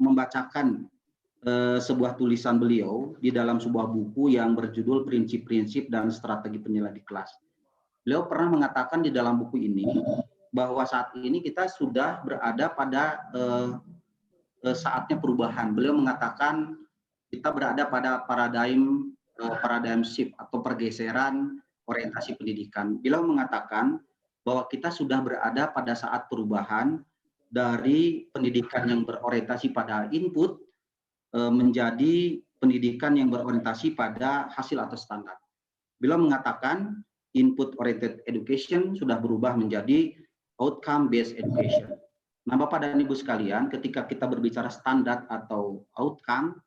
membacakan sebuah tulisan beliau di dalam sebuah buku yang berjudul Prinsip-Prinsip dan Strategi Penyelidik Kelas. Beliau pernah mengatakan di dalam buku ini bahwa saat ini kita sudah berada pada saatnya perubahan. Beliau mengatakan kita berada pada paradigm shift atau pergeseran orientasi pendidikan. Beliau mengatakan bahwa kita sudah berada pada saat perubahan dari pendidikan yang berorientasi pada input menjadi pendidikan yang berorientasi pada hasil atau standar. Beliau mengatakan input oriented education sudah berubah menjadi outcome based education. Nah, Bapak dan Ibu sekalian, ketika kita berbicara standar atau outcome,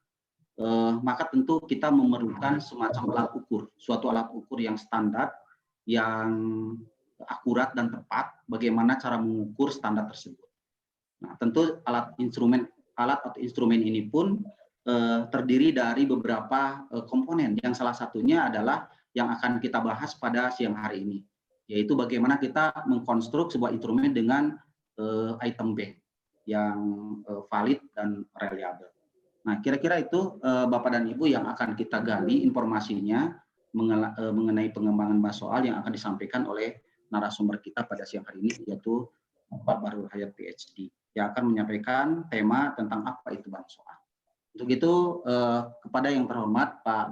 maka tentu kita memerlukan semacam alat ukur, suatu alat ukur yang standar, yang akurat dan tepat, bagaimana cara mengukur standar tersebut. Nah, tentu alat atau instrumen ini pun terdiri dari beberapa komponen, yang salah satunya adalah yang akan kita bahas pada siang hari ini, yaitu bagaimana kita mengkonstruk sebuah instrumen dengan item bank yang valid dan reliable. Nah, kira-kira itu Bapak dan Ibu yang akan kita gali informasinya mengenai pengembangan bahasa soal yang akan disampaikan oleh narasumber kita pada siang hari ini, yaitu Pak Bahrul Hayat PhD, yang akan menyampaikan tema tentang apa itu bahasa soal. Untuk itu kepada yang terhormat Pak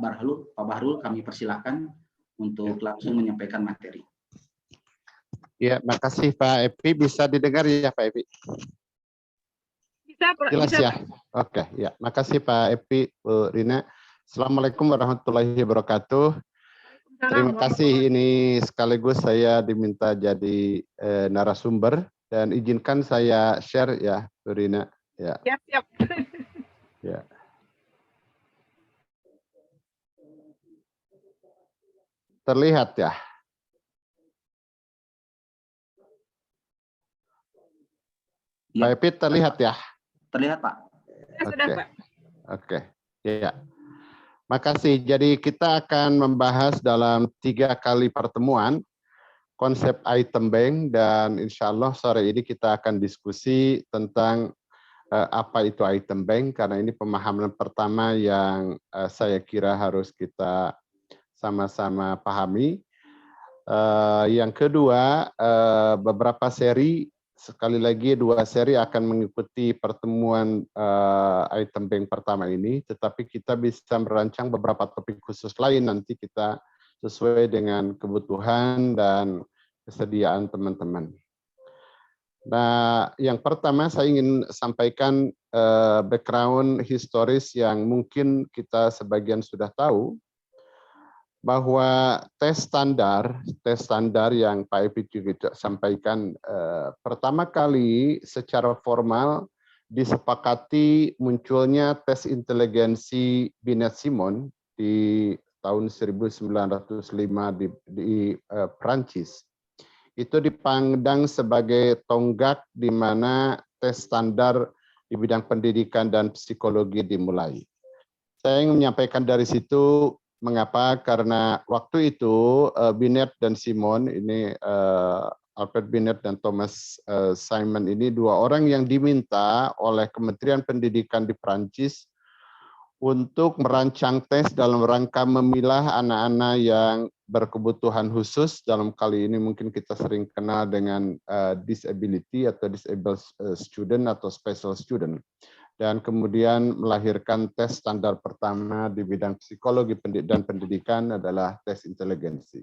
Bahrul, kami persilahkan untuk langsung menyampaikan materi. Ya, makasih Pak Epi. Bisa didengar ya Pak Epi? Jelas bisa, ya? Pak. Oke, ya. Makasih Pak Epi, Bu Rina. Assalamualaikum warahmatullahi wabarakatuh. Terima kasih, ini sekaligus saya diminta jadi narasumber dan izinkan saya share ya, Bu Rina. Ya. Siap. Ya. Terlihat ya? Pak Epi terlihat ya? Terlihat Pak. Sudah Pak. Oke. Ya. Makasih. Jadi kita akan membahas dalam 3 kali pertemuan konsep item bank, dan insya Allah sore ini kita akan diskusi tentang apa itu item bank, karena ini pemahaman pertama yang saya kira harus kita sama-sama pahami. Yang kedua, beberapa seri, sekali lagi 2 seri akan mengikuti pertemuan item bank pertama ini, tetapi kita bisa merancang beberapa topik khusus lain nanti kita sesuai dengan kebutuhan dan kesediaan teman-teman. Nah, yang pertama saya ingin sampaikan background historis yang mungkin kita sebagian sudah tahu, bahwa tes standar yang Pak Epi juga sampaikan pertama kali secara formal disepakati munculnya tes inteligensi Binet-Simon di tahun 1905 di Prancis. Itu dipandang sebagai tonggak di mana tes standar di bidang pendidikan dan psikologi dimulai. Saya ingin menyampaikan dari situ. Mengapa? Karena waktu itu Binet dan Simon ini Albert Binet dan Thomas Simon ini 2 orang yang diminta oleh Kementerian Pendidikan di Prancis untuk merancang tes dalam rangka memilah anak-anak yang berkebutuhan khusus. Dalam kali ini mungkin kita sering kenal dengan disability atau disabled student atau special student. Dan kemudian melahirkan tes standar pertama di bidang psikologi dan pendidikan adalah tes inteligensi.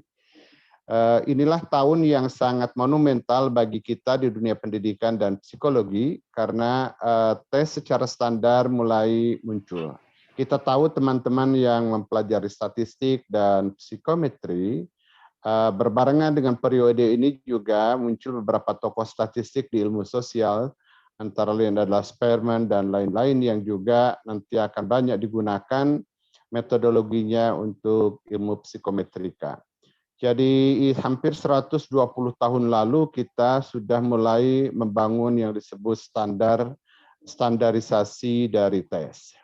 Inilah tahun yang sangat monumental bagi kita di dunia pendidikan dan psikologi karena tes secara standar mulai muncul. Kita tahu teman-teman yang mempelajari statistik dan psikometri, berbarengan dengan periode ini juga muncul beberapa tokoh statistik di ilmu sosial, antara lain adalah Spearman dan lain-lain yang juga nanti akan banyak digunakan metodologinya untuk ilmu psikometrika. Jadi hampir 120 tahun lalu kita sudah mulai membangun yang disebut standarisasi dari tes.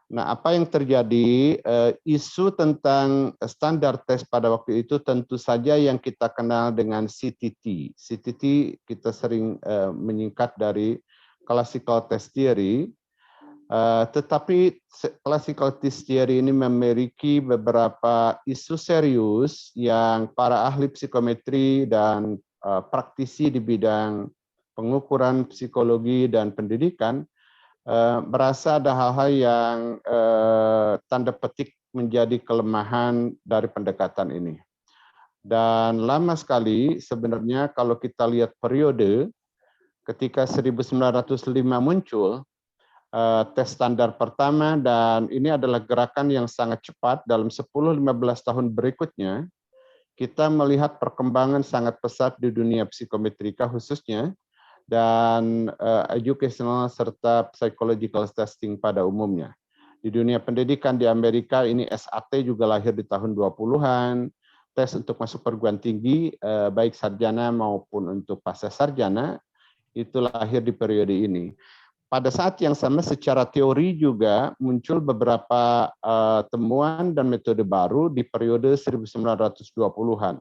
Nah, apa yang terjadi, isu tentang standar tes pada waktu itu tentu saja yang kita kenal dengan CTT. CTT kita sering menyingkat dari classical test theory, tetapi classical test theory ini memiliki beberapa isu serius yang para ahli psikometri dan praktisi di bidang pengukuran psikologi dan pendidikan merasa ada hal-hal yang tanda petik menjadi kelemahan dari pendekatan ini. Dan lama sekali sebenarnya kalau kita lihat periode ketika 1905 muncul tes standar pertama, dan ini adalah gerakan yang sangat cepat dalam 10-15 tahun berikutnya, kita melihat perkembangan sangat pesat di dunia psikometrika khususnya, dan educational serta psychological testing pada umumnya. Di dunia pendidikan di Amerika ini SAT juga lahir di tahun 20-an, tes untuk masuk perguruan tinggi baik sarjana maupun untuk pasca sarjana itu lahir di periode ini. Pada saat yang sama secara teori juga muncul beberapa temuan dan metode baru di periode 1920-an.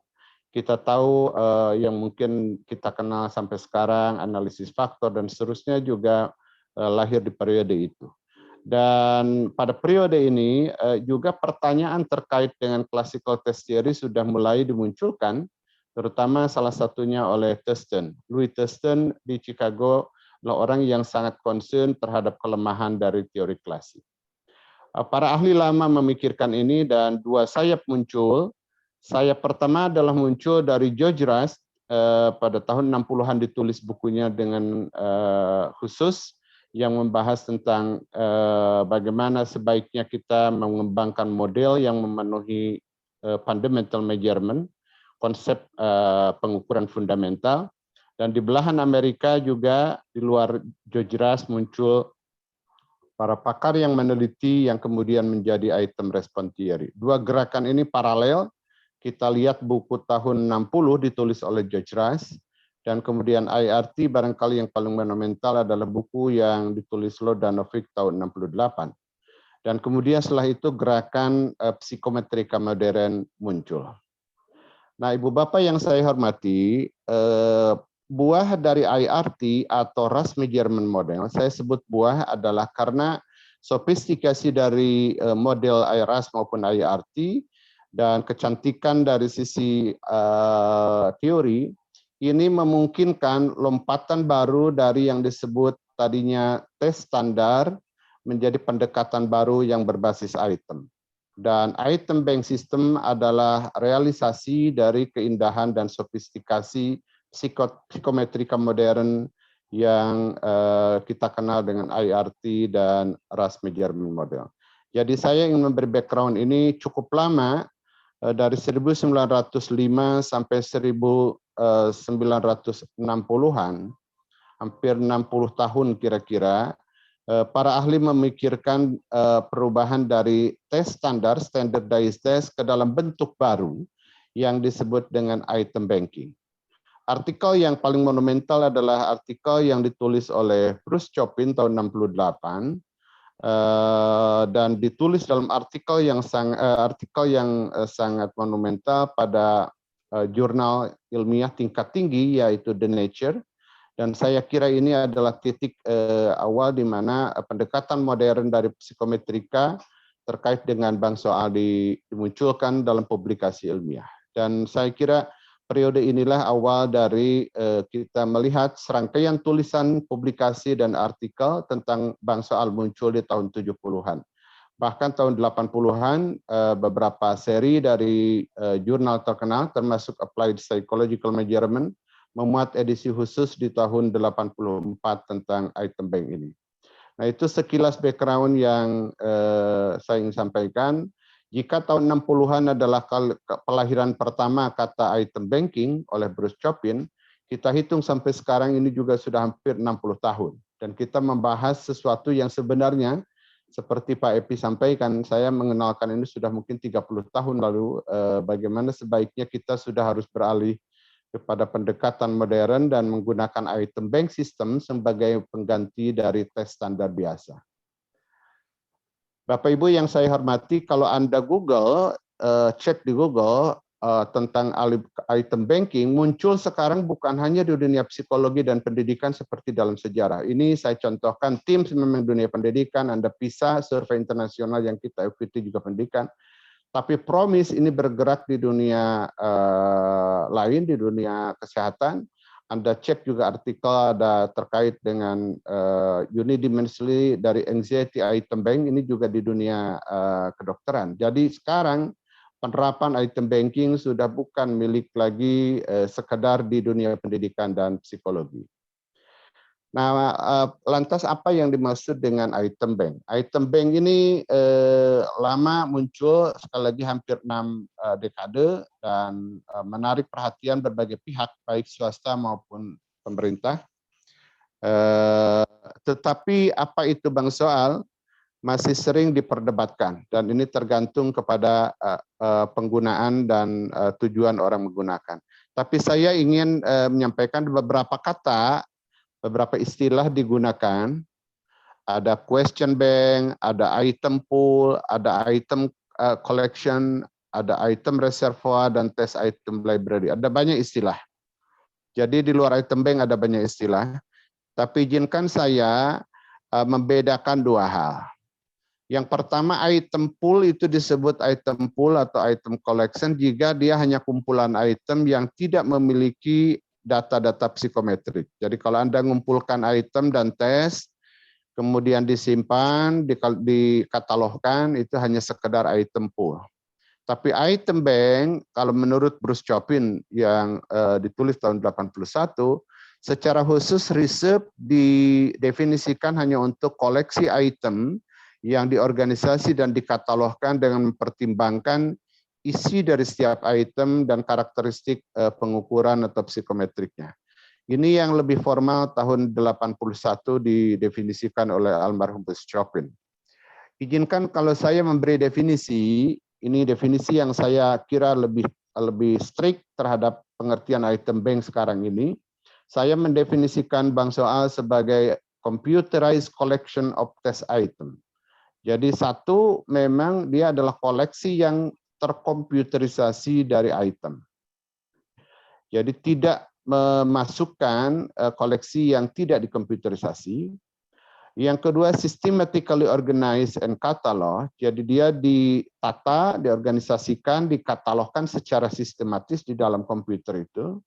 Kita tahu yang mungkin kita kenal sampai sekarang, analisis faktor dan seterusnya juga lahir di periode itu. Dan pada periode ini juga pertanyaan terkait dengan classical test theory sudah mulai dimunculkan, terutama salah satunya oleh Thurston. Louis Thurston di Chicago adalah orang yang sangat concern terhadap kelemahan dari teori klasik. Para ahli lama memikirkan ini dan dua sayap muncul. Sayap pertama adalah muncul dari George Rust, pada tahun 60-an ditulis bukunya dengan khusus yang membahas tentang bagaimana sebaiknya kita mengembangkan model yang memenuhi fundamental measurement, konsep pengukuran fundamental. Dan di belahan Amerika juga di luar George Rust muncul para pakar yang meneliti yang kemudian menjadi item response theory. Dua gerakan ini paralel. Kita lihat buku tahun 60 ditulis oleh George Rust, dan kemudian IRT barangkali yang paling monumental adalah buku yang ditulis Lodanovic tahun 68. Dan kemudian setelah itu gerakan psikometrika modern muncul. Nah, Ibu Bapak yang saya hormati, buah dari IRT atau Rust Measurement Model, saya sebut buah adalah karena sofistikasi dari model IRAS maupun IRT dan kecantikan dari sisi teori, ini memungkinkan lompatan baru dari yang disebut tadinya tes standar menjadi pendekatan baru yang berbasis item. Dan item bank system adalah realisasi dari keindahan dan sofistikasi psikometrika modern yang kita kenal dengan IRT dan Rust Measurement Model. Jadi saya ingin memberi background ini cukup lama, dari 1905 sampai 1960-an, hampir 60 tahun kira-kira, para ahli memikirkan perubahan dari tes standar, standardized test, ke dalam bentuk baru yang disebut dengan item banking. Artikel yang paling monumental adalah artikel yang ditulis oleh Bruce Chopin tahun 68, dan ditulis dalam artikel yang sangat monumental pada jurnal ilmiah tingkat tinggi yaitu The Nature. Dan saya kira ini adalah titik awal di mana pendekatan modern dari psikometrika terkait dengan bank soal dimunculkan dalam publikasi ilmiah. Dan saya kira periode inilah awal dari kita melihat serangkaian tulisan, publikasi, dan artikel tentang bank soal muncul di tahun 70-an. Bahkan tahun 80-an beberapa seri dari jurnal terkenal termasuk Applied Psychological Measurement memuat edisi khusus di tahun 84 tentang item bank ini. Nah, itu sekilas background yang saya ingin sampaikan. Jika tahun 60-an adalah kelahiran pertama kata item banking oleh Bruce Chopin, kita hitung sampai sekarang ini juga sudah hampir 60 tahun. Dan kita membahas sesuatu yang sebenarnya, seperti Pak Epi sampaikan, saya mengenalkan ini sudah mungkin 30 tahun lalu, bagaimana sebaiknya kita sudah harus beralih kepada pendekatan modern dan menggunakan item bank system sebagai pengganti dari tes standar biasa. Bapak Ibu yang saya hormati, kalau Anda Google, cek di Google, tentang item banking muncul sekarang bukan hanya di dunia psikologi dan pendidikan seperti dalam sejarah. Ini saya contohkan tim memang dunia pendidikan, Anda PISA, survei internasional yang kita ikuti juga pendidikan. Tapi Promise ini bergerak di dunia lain, di dunia kesehatan. Anda cek juga artikel ada terkait dengan unidimensionally dari anxiety item bank, ini juga di dunia kedokteran. Jadi sekarang penerapan item banking sudah bukan milik lagi sekedar di dunia pendidikan dan psikologi. Nah, lantas apa yang dimaksud dengan item bank? Item bank ini lama muncul, sekali lagi hampir 6 dekade, dan menarik perhatian berbagai pihak, baik swasta maupun pemerintah. Tetapi apa itu Bang Soal? Masih sering diperdebatkan, dan ini tergantung kepada penggunaan dan tujuan orang menggunakan. Tapi saya ingin menyampaikan beberapa kata, beberapa istilah digunakan. Ada question bank, ada item pool, ada item collection, ada item reservoir, dan test item library. Ada banyak istilah. Jadi di luar item bank ada banyak istilah. Tapi izinkan saya membedakan dua hal. Yang pertama, item pool itu disebut item pool atau item collection jika dia hanya kumpulan item yang tidak memiliki data-data psikometrik. Jadi kalau Anda mengumpulkan item dan tes, kemudian disimpan, dikatalogkan, itu hanya sekedar item pool. Tapi item bank, kalau menurut Bruce Chopin yang ditulis tahun 81, secara khusus riset didefinisikan hanya untuk koleksi item yang diorganisasi dan dikatalogkan dengan mempertimbangkan isi dari setiap item dan karakteristik pengukuran atau psikometriknya. Ini yang lebih formal tahun 81 didefinisikan oleh almarhum Bruce Chopin. Izinkan kalau saya memberi definisi, ini definisi yang saya kira lebih strict terhadap pengertian item bank sekarang ini. Saya mendefinisikan Bang Soal sebagai computerized collection of test item. Jadi satu, memang dia adalah koleksi yang terkomputerisasi dari item. Jadi tidak memasukkan koleksi yang tidak dikomputerisasi. Yang kedua, systematically organized and catalog. Jadi dia ditata, diorganisasikan, dikatalogkan secara sistematis di dalam komputer itu.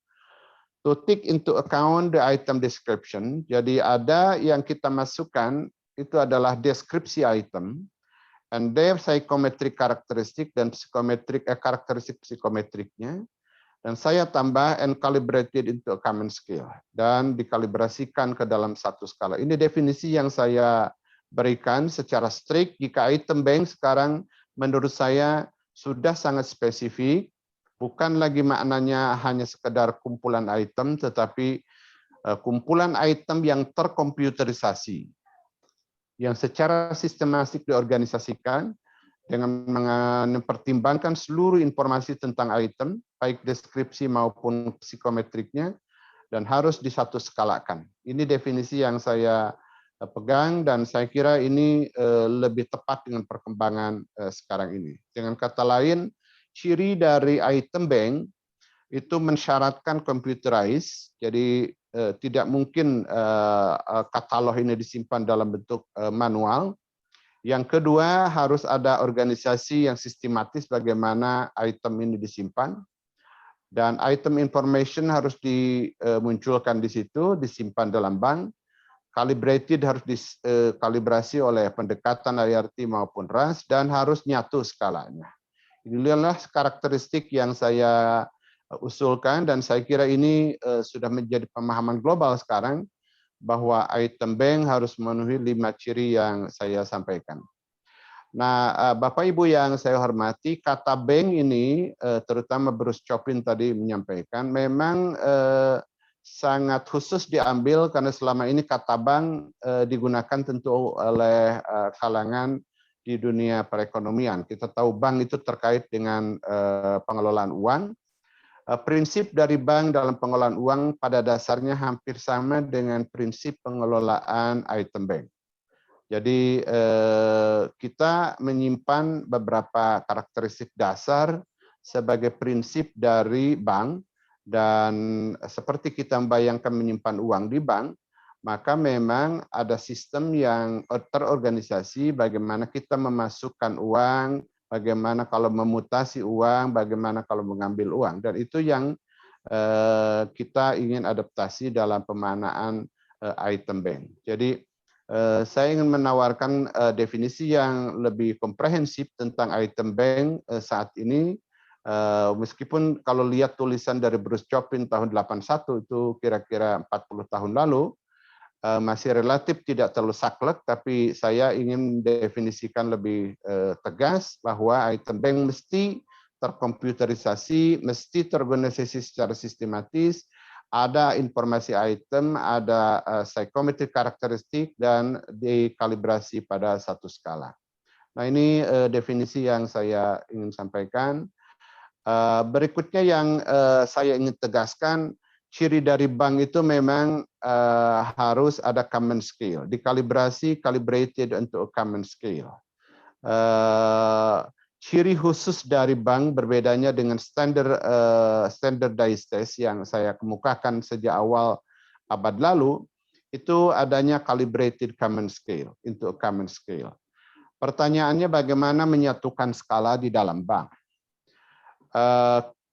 To take into account the item description. Jadi ada yang kita masukkan, itu adalah deskripsi item, and their psychometric karakteristik dan karakteristik psikometriknya, dan saya tambah and calibrated into a common scale, dan dikalibrasikan ke dalam satu skala. Ini definisi yang saya berikan secara strict. Jika item bank sekarang menurut saya sudah sangat spesifik, bukan lagi maknanya hanya sekedar kumpulan item, tetapi kumpulan item yang terkomputerisasi, yang secara sistematik diorganisasikan dengan mempertimbangkan seluruh informasi tentang item, baik deskripsi maupun psikometriknya, dan harus disatu skalakan. Ini definisi yang saya pegang, dan saya kira ini lebih tepat dengan perkembangan sekarang ini. Dengan kata lain, ciri dari item bank itu mensyaratkan computerized, jadi tidak mungkin katalog ini disimpan dalam bentuk manual. Yang kedua, harus ada organisasi yang sistematis bagaimana item ini disimpan. Dan item information harus dimunculkan di situ, disimpan dalam bank. Calibrated harus dikalibrasi oleh pendekatan IRT maupun RAS, dan harus nyatu skalanya. Inilah karakteristik yang saya usulkan, dan saya kira ini sudah menjadi pemahaman global sekarang bahwa item bank harus memenuhi 5 ciri yang saya sampaikan. Nah, Bapak Ibu yang saya hormati, kata bank ini terutama Bruce Chopin tadi menyampaikan memang sangat khusus diambil karena selama ini kata bank digunakan tentu oleh kalangan di dunia perekonomian. Kita tahu bank itu terkait dengan pengelolaan uang. Prinsip dari bank dalam pengelolaan uang pada dasarnya hampir sama dengan prinsip pengelolaan item bank. Jadi kita menyimpan beberapa karakteristik dasar sebagai prinsip dari bank, dan seperti kita membayangkan menyimpan uang di bank, maka memang ada sistem yang terorganisasi bagaimana kita memasukkan uang, bagaimana kalau memutasi uang, bagaimana kalau mengambil uang. Dan itu yang kita ingin adaptasi dalam pemaknaan item bank. Jadi saya ingin menawarkan definisi yang lebih komprehensif tentang item bank saat ini. Meskipun kalau lihat tulisan dari Bruce Chopin tahun 81 itu kira-kira 40 tahun lalu, masih relatif tidak terlalu saklek, tapi saya ingin mendefinisikan lebih tegas bahwa item bank mesti terkomputerisasi, mesti terorganisasi secara sistematis, ada informasi item, ada psychometric karakteristik, dan dikalibrasi pada satu skala. Nah, ini definisi yang saya ingin sampaikan. Berikutnya yang saya ingin tegaskan, ciri dari bank itu memang harus ada common scale, dikalibrasi, calibrated untuk common scale. Ciri khusus dari bank berbedanya dengan standardized test yang saya kemukakan sejak awal abad lalu, itu adanya calibrated common scale, untuk common scale. Pertanyaannya bagaimana menyatukan skala di dalam bank?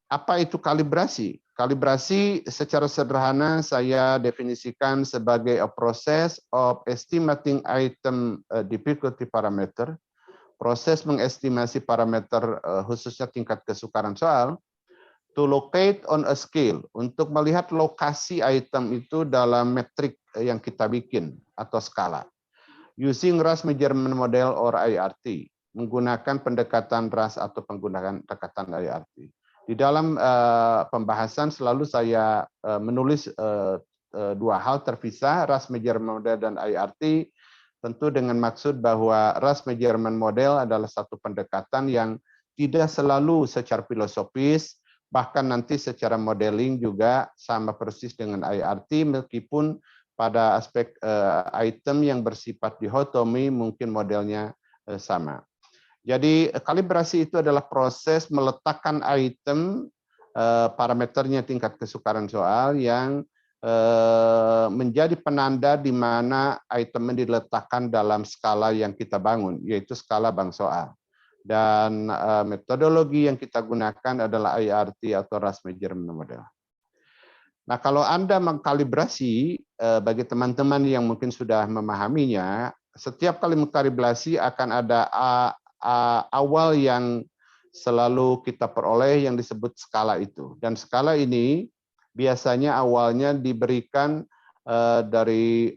Apa itu kalibrasi? Kalibrasi secara sederhana saya definisikan sebagai a process of estimating item difficulty parameter, proses mengestimasi parameter khususnya tingkat kesukaran soal, to locate on a scale, untuk melihat lokasi item itu dalam metrik yang kita bikin atau skala. Using RAS Measurement Model or IRT, menggunakan pendekatan RAS atau penggunaan pendekatan IRT. Di dalam pembahasan selalu saya menulis dua hal terpisah, RAS Measurement Model dan IRT, tentu dengan maksud bahwa RAS Measurement Model adalah satu pendekatan yang tidak selalu secara filosofis, bahkan nanti secara modeling juga sama persis dengan IRT, meskipun pada aspek item yang bersifat dihotomi mungkin modelnya sama. Jadi kalibrasi itu adalah proses meletakkan item parameternya tingkat kesukaran soal yang menjadi penanda di mana item diletakkan dalam skala yang kita bangun, yaitu skala bank soal. Dan metodologi yang kita gunakan adalah IRT atau RAS Measurement Model. Nah, kalau Anda mengkalibrasi, bagi teman-teman yang mungkin sudah memahaminya, setiap kali mengkalibrasi akan ada awal yang selalu kita peroleh yang disebut skala itu. Dan skala ini biasanya awalnya diberikan dari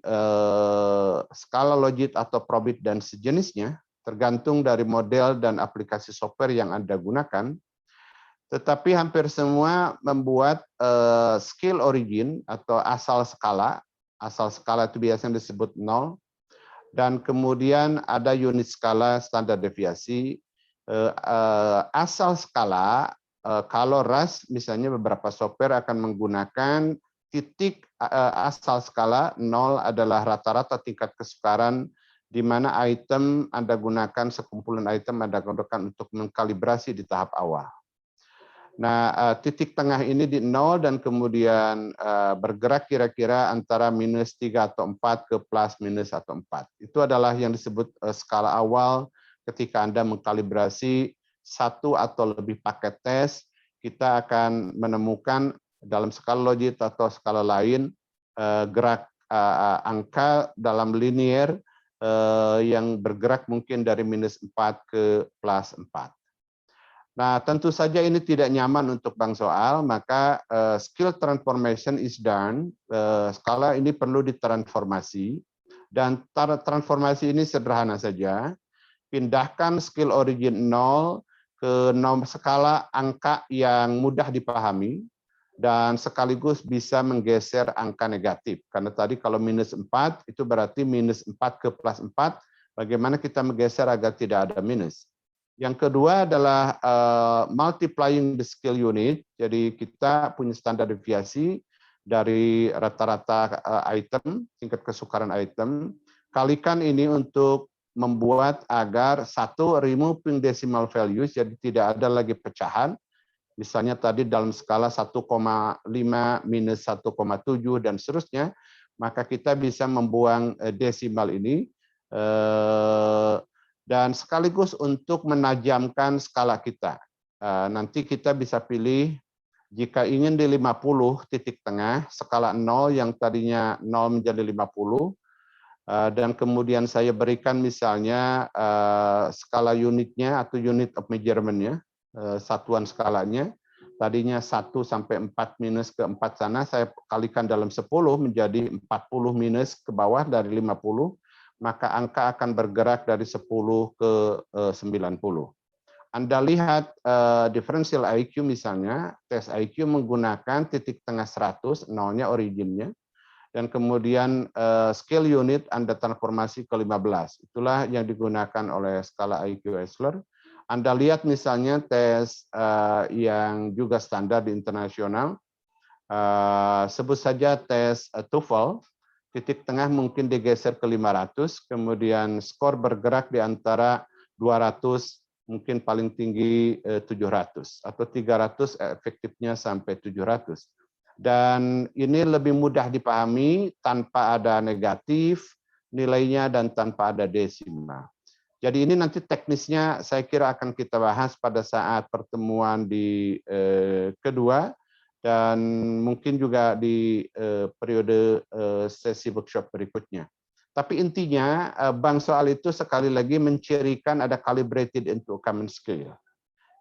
skala logit atau probit dan sejenisnya, tergantung dari model dan aplikasi software yang Anda gunakan. Tetapi hampir semua membuat scale origin atau asal skala. Asal skala itu biasanya disebut 0. Dan kemudian ada unit skala standar deviasi. Asal skala, kalau RAS misalnya beberapa software akan menggunakan titik asal skala, 0 adalah rata-rata tingkat kesukaran di mana item Anda gunakan, sekumpulan item Anda gunakan untuk mengkalibrasi di tahap awal. Nah, titik tengah ini di 0 dan kemudian bergerak kira-kira antara -3 atau 4 ke plus-minus atau 4. Itu adalah yang disebut skala awal ketika Anda mengkalibrasi satu atau lebih paket tes, kita akan menemukan dalam skala logit atau skala lain gerak angka dalam linear yang bergerak mungkin dari -4 ke +4. Nah, tentu saja ini tidak nyaman untuk bank soal, maka skill transformation is done. Skala ini perlu ditransformasi, dan transformasi ini sederhana saja. Pindahkan skill origin 0 ke skala angka yang mudah dipahami, dan sekaligus bisa menggeser angka negatif. Karena tadi kalau -4, itu berarti -4 ke +4, bagaimana kita menggeser agar tidak ada minus. Yang kedua adalah multiplying the skill unit. Jadi kita punya standar deviasi dari rata-rata item, tingkat kesukaran item. Kalikan ini untuk membuat agar satu removing decimal values, jadi tidak ada lagi pecahan. Misalnya tadi dalam skala 1,5 minus 1,7 dan seterusnya, maka kita bisa membuang desimal ini dan sekaligus untuk menajamkan skala kita. Nanti kita bisa pilih jika ingin di 50 titik tengah, skala 0 yang tadinya 0 menjadi 50, dan kemudian saya berikan misalnya skala unitnya atau unit of measurement-nya, satuan skalanya, tadinya 1 sampai 4 minus ke 4 sana, saya kalikan dalam 10 menjadi 40 minus ke bawah dari 50, maka angka akan bergerak dari 10 ke 90. Anda lihat differential IQ misalnya, tes IQ menggunakan titik tengah 100, nolnya originnya, dan kemudian scale unit Anda transformasi ke 15. Itulah yang digunakan oleh skala IQ Eisler. Anda lihat misalnya tes yang juga standar di internasional, sebut saja tes TOEFL, titik tengah mungkin digeser ke 500, kemudian skor bergerak di antara 200, mungkin paling tinggi 700, atau 300 efektifnya sampai 700. Dan ini lebih mudah dipahami tanpa ada negatif nilainya dan tanpa ada desimal. Jadi ini nanti teknisnya saya kira akan kita bahas pada saat pertemuan di kedua, dan mungkin juga di periode sesi workshop berikutnya. Tapi intinya bank soal itu sekali lagi mencirikan ada calibrated into common scale.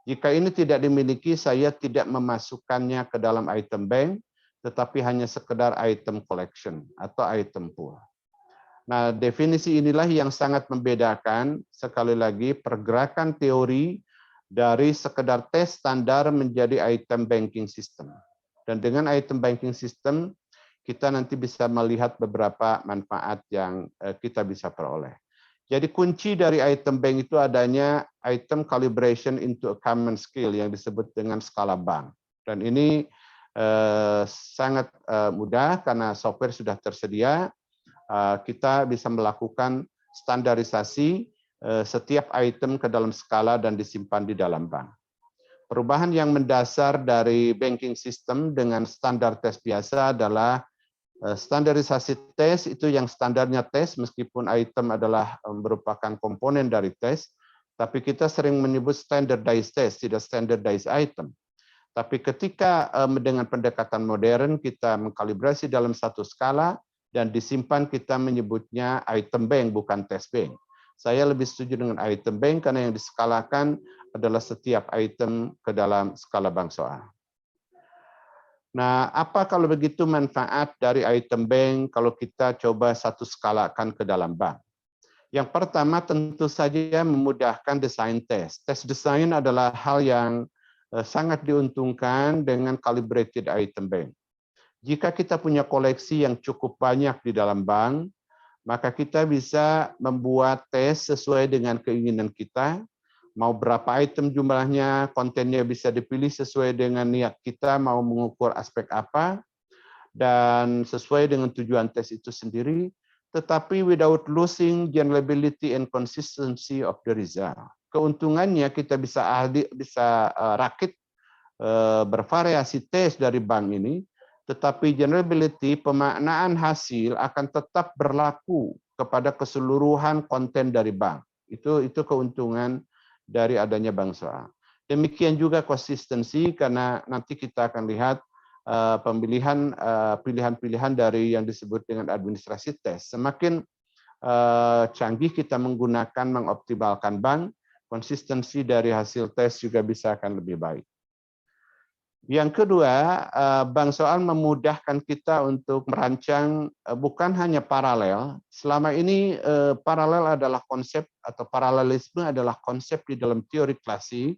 Jika ini tidak dimiliki, saya tidak memasukkannya ke dalam item bank, tetapi hanya sekedar item collection atau item pool. Nah, definisi inilah yang sangat membedakan sekali lagi pergerakan teori dari sekedar tes standar menjadi item banking system. Dan dengan item banking system, kita nanti bisa melihat beberapa manfaat yang kita bisa peroleh. Jadi kunci dari item bank itu adanya item calibration into a common scale yang disebut dengan skala bank. Dan ini sangat mudah karena software sudah tersedia. Kita bisa melakukan standarisasi setiap item ke dalam skala dan disimpan di dalam bank. Perubahan yang mendasar dari banking system dengan standar tes biasa adalah standarisasi tes itu yang standarnya tes meskipun item adalah merupakan komponen dari tes, tapi kita sering menyebut standardized test, tidak standardized item. Tapi ketika dengan pendekatan modern kita mengkalibrasi dalam satu skala dan disimpan kita menyebutnya item bank bukan test bank. Saya lebih setuju dengan item bank karena yang diskalakan adalah setiap item ke dalam skala bank soal. Nah, apa kalau begitu manfaat dari item bank kalau kita coba satu skalakan ke dalam bank? Yang pertama tentu saja memudahkan desain tes. Tes desain adalah hal yang sangat diuntungkan dengan calibrated item bank. Jika kita punya koleksi yang cukup banyak di dalam bank, maka kita bisa membuat tes sesuai dengan keinginan kita. Mau berapa item jumlahnya, kontennya bisa dipilih sesuai dengan niat kita, mau mengukur aspek apa, dan sesuai dengan tujuan tes itu sendiri, tetapi without losing generalizability and consistency of the result. Keuntungannya kita bisa rakit bervariasi tes dari bank ini, tetapi generalizability, pemaknaan hasil akan tetap berlaku kepada keseluruhan konten dari bank. Itu keuntungan dari adanya bank soal. Demikian juga konsistensi karena nanti kita akan lihat pilihan-pilihan dari yang disebut dengan administrasi tes. Semakin canggih kita menggunakan mengoptimalkan bank, konsistensi dari hasil tes juga bisa akan lebih baik. Yang kedua, bank soal memudahkan kita untuk merancang bukan hanya paralel. Selama ini paralel adalah konsep atau paralelisme adalah konsep di dalam teori klasik.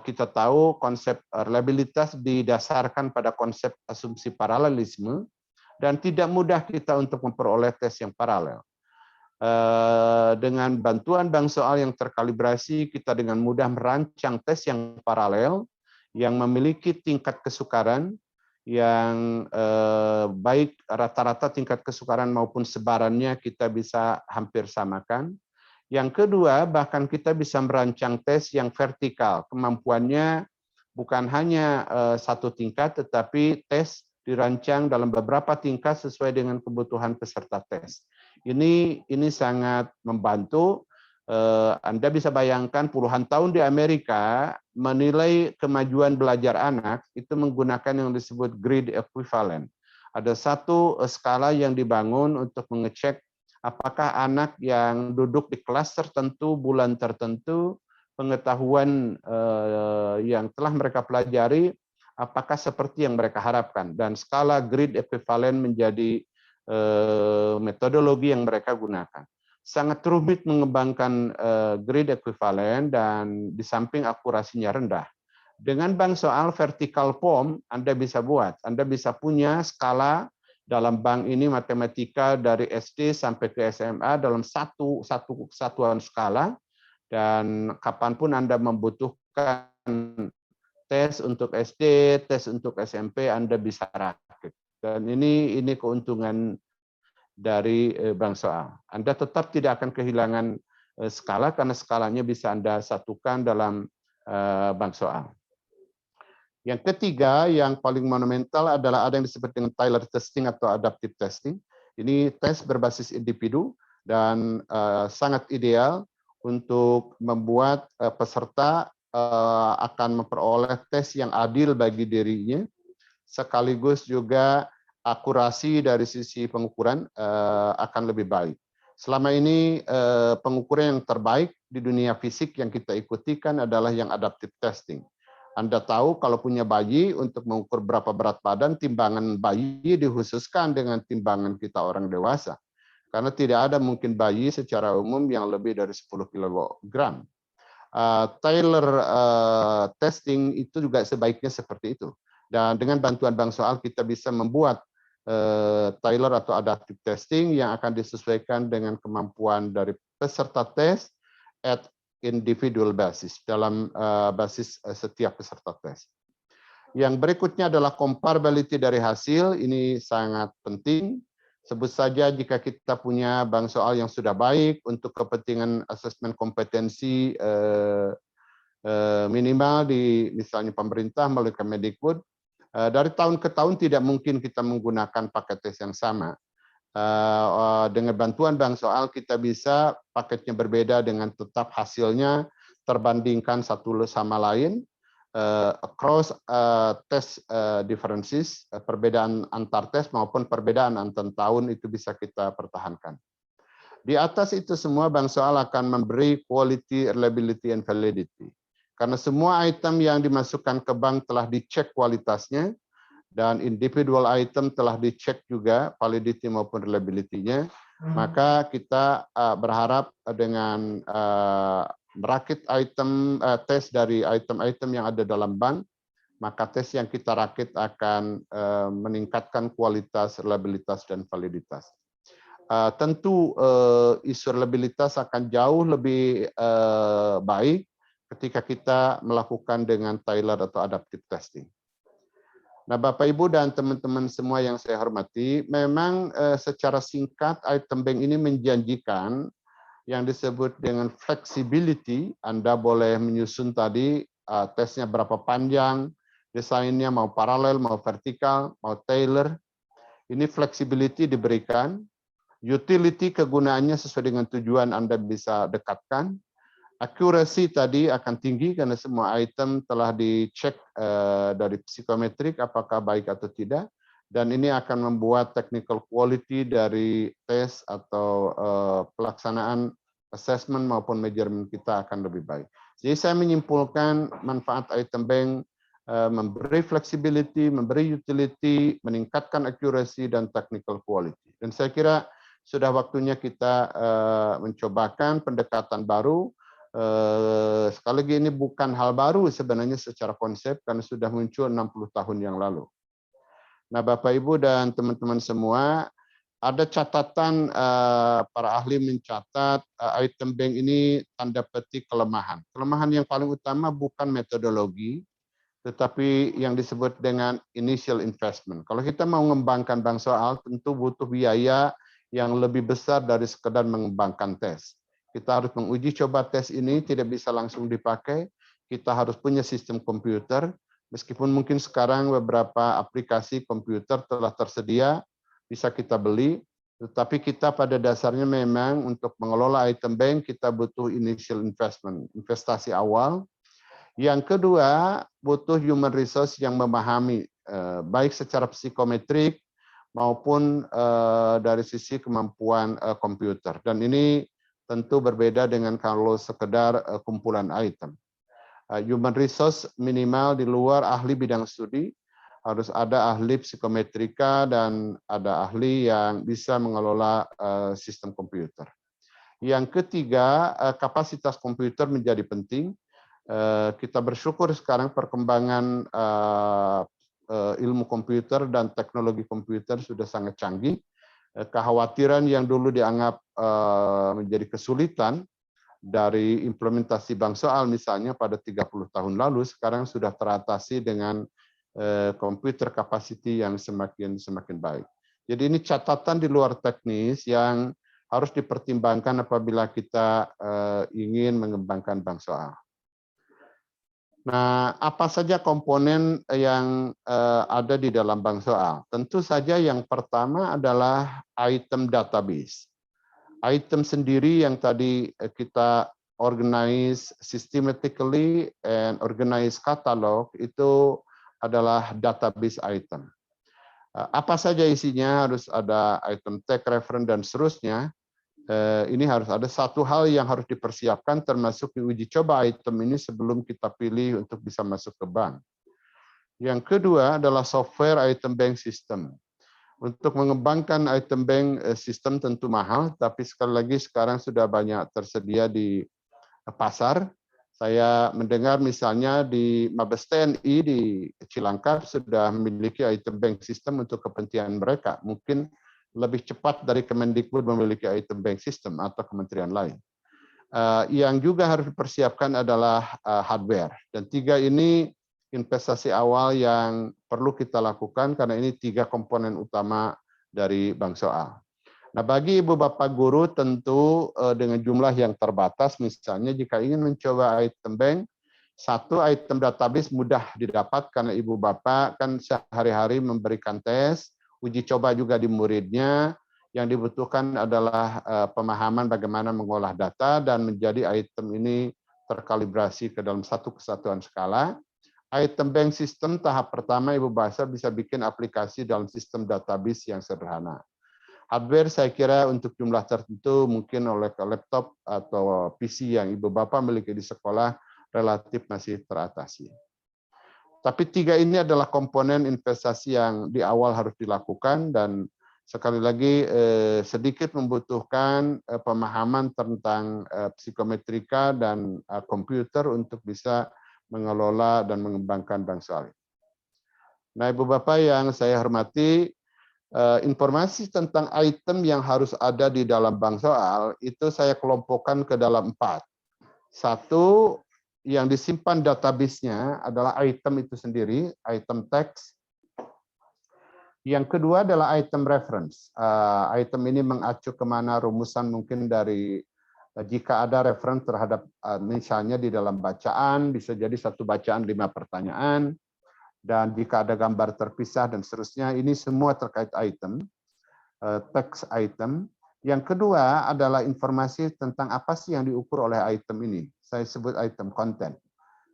Kita tahu konsep reliabilitas didasarkan pada konsep asumsi paralelisme dan tidak mudah kita untuk memperoleh tes yang paralel. Dengan bantuan bank soal yang terkalibrasi, kita dengan mudah merancang tes yang paralel yang memiliki tingkat kesukaran yang baik rata-rata tingkat kesukaran maupun sebarannya kita bisa hampir samakan. Yang kedua, bahkan kita bisa merancang tes yang vertikal, kemampuannya bukan hanya satu tingkat, tetapi tes dirancang dalam beberapa tingkat sesuai dengan kebutuhan peserta tes. Ini sangat membantu. Anda bisa bayangkan puluhan tahun di Amerika menilai kemajuan belajar anak itu menggunakan yang disebut grade equivalent. Ada satu skala yang dibangun untuk mengecek apakah anak yang duduk di kelas tertentu, bulan tertentu, pengetahuan yang telah mereka pelajari, apakah seperti yang mereka harapkan. Dan skala grade equivalent menjadi metodologi yang mereka gunakan. Sangat rumit mengembangkan grade equivalent dan di samping akurasinya rendah. Dengan bank soal vertical form, Anda bisa buat. Anda bisa punya skala dalam bank ini matematika dari SD sampai ke SMA dalam satu satuan skala, dan kapanpun Anda membutuhkan tes untuk SD, tes untuk SMP, Anda bisa rakit. Dan ini keuntungan dari bank soal. Anda tetap tidak akan kehilangan skala karena skalanya bisa Anda satukan dalam bank soal. Yang ketiga, yang paling monumental adalah ada yang disebut dengan Taylor testing atau adaptive testing. Ini tes berbasis individu dan sangat ideal untuk membuat peserta akan memperoleh tes yang adil bagi dirinya, sekaligus juga akurasi dari sisi pengukuran akan lebih baik. Selama ini pengukuran yang terbaik di dunia fisik yang kita ikuti kan adalah yang adaptive testing. Anda tahu kalau punya bayi, untuk mengukur berapa berat badan, timbangan bayi dikhususkan dengan timbangan kita orang dewasa. Karena tidak ada mungkin bayi secara umum yang lebih dari 10 kilogram. Taylor testing itu juga sebaiknya seperti itu. Dan dengan bantuan bank soal kita bisa membuat Taylor atau adaptive testing yang akan disesuaikan dengan kemampuan dari peserta tes at individual basis, dalam basis setiap peserta tes. Yang berikutnya adalah comparability dari hasil. Ini sangat penting. Sebut saja jika kita punya bank soal yang sudah baik untuk kepentingan asesmen kompetensi minimal di misalnya pemerintah melalui Kemdikbud, dari tahun ke tahun tidak mungkin kita menggunakan paket tes yang sama. Dengan bantuan bank soal kita bisa paketnya berbeda dengan tetap hasilnya terbandingkan satu sama lain, across test differences, perbedaan antar tes maupun perbedaan antar tahun itu bisa kita pertahankan. Di atas itu semua bank soal akan memberi quality, reliability, and validity. Karena semua item yang dimasukkan ke bank telah dicek kualitasnya, dan individual item telah dicek juga validity maupun reliability-nya, maka kita berharap dengan merakit item tes dari item-item yang ada dalam bank, maka tes yang kita rakit akan meningkatkan kualitas, reliabilitas, dan validitas. Tentu isu reliabilitas akan jauh lebih baik ketika kita melakukan dengan Taylor atau adaptive testing. Nah, Bapak Ibu dan teman-teman semua yang saya hormati, memang secara singkat item bank ini menjanjikan yang disebut dengan flexibility. Anda boleh menyusun tadi tesnya berapa panjang, desainnya mau paralel, mau vertikal, mau Taylor. Ini flexibility diberikan. Utility kegunaannya sesuai dengan tujuan Anda bisa dekatkan. Accuracy tadi akan tinggi karena semua item telah dicek dari psikometrik apakah baik atau tidak, dan ini akan membuat technical quality dari tes atau pelaksanaan assessment maupun measurement kita akan lebih baik. Jadi saya menyimpulkan manfaat item bank memberi flexibility, memberi utility, meningkatkan accuracy dan technical quality. Dan saya kira sudah waktunya kita mencobakan pendekatan baru. Sekali lagi ini bukan hal baru sebenarnya secara konsep karena sudah muncul 60 tahun yang lalu. Nah, Bapak Ibu dan teman-teman semua, ada catatan para ahli mencatat item bank ini tanda petik kelemahan. Kelemahan yang paling utama bukan metodologi, tetapi yang disebut dengan initial investment. Kalau kita mau mengembangkan bank soal, tentu butuh biaya yang lebih besar dari sekedar mengembangkan tes. Kita harus menguji coba tes ini, tidak bisa langsung dipakai. Kita harus punya sistem komputer, Meskipun mungkin sekarang beberapa aplikasi komputer telah tersedia, bisa kita beli, tetapi kita pada dasarnya memang untuk mengelola item bank kita butuh initial investment, investasi awal. Yang kedua, butuh human resource yang memahami, baik secara psikometrik maupun dari sisi kemampuan komputer. Dan ini tentu berbeda dengan kalau sekedar kumpulan item. Human resource minimal di luar ahli bidang studi, harus ada ahli psikometrika dan ada ahli yang bisa mengelola sistem komputer. Yang ketiga, kapasitas komputer menjadi penting. Kita bersyukur sekarang perkembangan ilmu komputer dan teknologi komputer sudah sangat canggih. Kekhawatiran yang dulu dianggap menjadi kesulitan dari implementasi bank soal misalnya pada 30 tahun lalu sekarang sudah teratasi dengan computer capacity yang semakin baik. Jadi ini catatan di luar teknis yang harus dipertimbangkan apabila kita ingin mengembangkan bank soal. Nah, apa saja komponen yang ada di dalam bank soal? Tentu saja yang pertama adalah item database. Item sendiri yang tadi kita organize systematically and organize catalog itu adalah database item. Apa saja isinya, harus ada item tag, reference, dan seterusnya. Ini harus ada satu hal yang harus dipersiapkan termasuk diuji coba item ini sebelum kita pilih untuk bisa masuk ke bank. Yang kedua adalah software item bank system. Untuk mengembangkan item bank sistem tentu mahal, tapi sekali lagi sekarang sudah banyak tersedia di pasar. Saya mendengar misalnya di Mabes TNI di Cilangkap sudah memiliki item bank system untuk kepentingan mereka. Mungkin lebih cepat dari Kemendikbud memiliki item bank system atau kementerian lain. Yang juga harus dipersiapkan adalah hardware. Dan tiga ini investasi awal yang perlu kita lakukan karena ini tiga komponen utama dari bank soal. Nah, bagi ibu bapak guru tentu dengan jumlah yang terbatas, misalnya jika ingin mencoba item bank, satu item database mudah didapat karena ibu bapak kan sehari-hari memberikan tes, uji coba juga di muridnya. Yang dibutuhkan adalah pemahaman bagaimana mengolah data dan menjadi item ini terkalibrasi ke dalam satu kesatuan skala. Item bank system tahap pertama Ibu Bahasa bisa bikin aplikasi dalam sistem database yang sederhana. Hardware saya kira untuk jumlah tertentu mungkin oleh laptop atau PC yang Ibu Bapak miliki di sekolah relatif masih teratasi. Tapi tiga ini adalah komponen investasi yang di awal harus dilakukan dan sekali lagi sedikit membutuhkan pemahaman tentang psikometrika dan komputer untuk bisa mengelola dan mengembangkan bank soal. Nah, Ibu Bapak yang saya hormati, informasi tentang item yang harus ada di dalam bank soal itu saya kelompokkan ke dalam 4. Satu, yang disimpan database-nya adalah item itu sendiri, item text. Yang kedua adalah item reference. Item ini mengacu kemana rumusan mungkin dari jika ada reference terhadap misalnya di dalam bacaan, bisa jadi satu bacaan 5 pertanyaan, dan jika ada gambar terpisah dan seterusnya, ini semua terkait item, text item. Yang kedua adalah informasi tentang apa sih yang diukur oleh item ini. Saya sebut item content.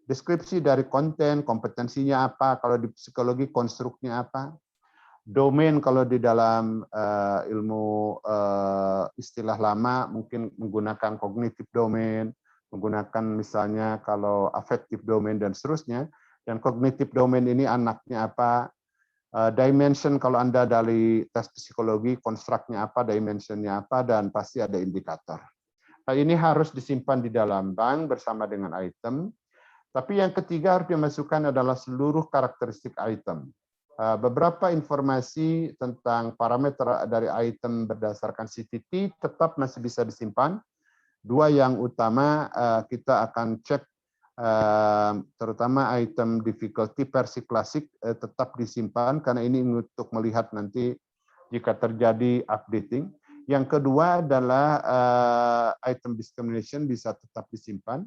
Deskripsi dari konten, kompetensinya apa, kalau di psikologi konstruknya apa. Domain kalau di dalam ilmu istilah lama mungkin menggunakan cognitive domain, menggunakan misalnya kalau affective domain dan seterusnya. Dan cognitive domain ini anaknya apa, dimension kalau Anda dari tes psikologi, konstruknya apa, dimensionnya apa, dan pasti ada indikator. Nah, ini harus disimpan di dalam bank bersama dengan item. Tapi yang ketiga harus dimasukkan adalah seluruh karakteristik item. Beberapa informasi tentang parameter dari item berdasarkan CTT tetap masih bisa disimpan. Dua yang utama kita akan cek, terutama item difficulty versi klasik tetap disimpan karena ini untuk melihat nanti jika terjadi updating. Yang kedua adalah item discrimination bisa tetap disimpan.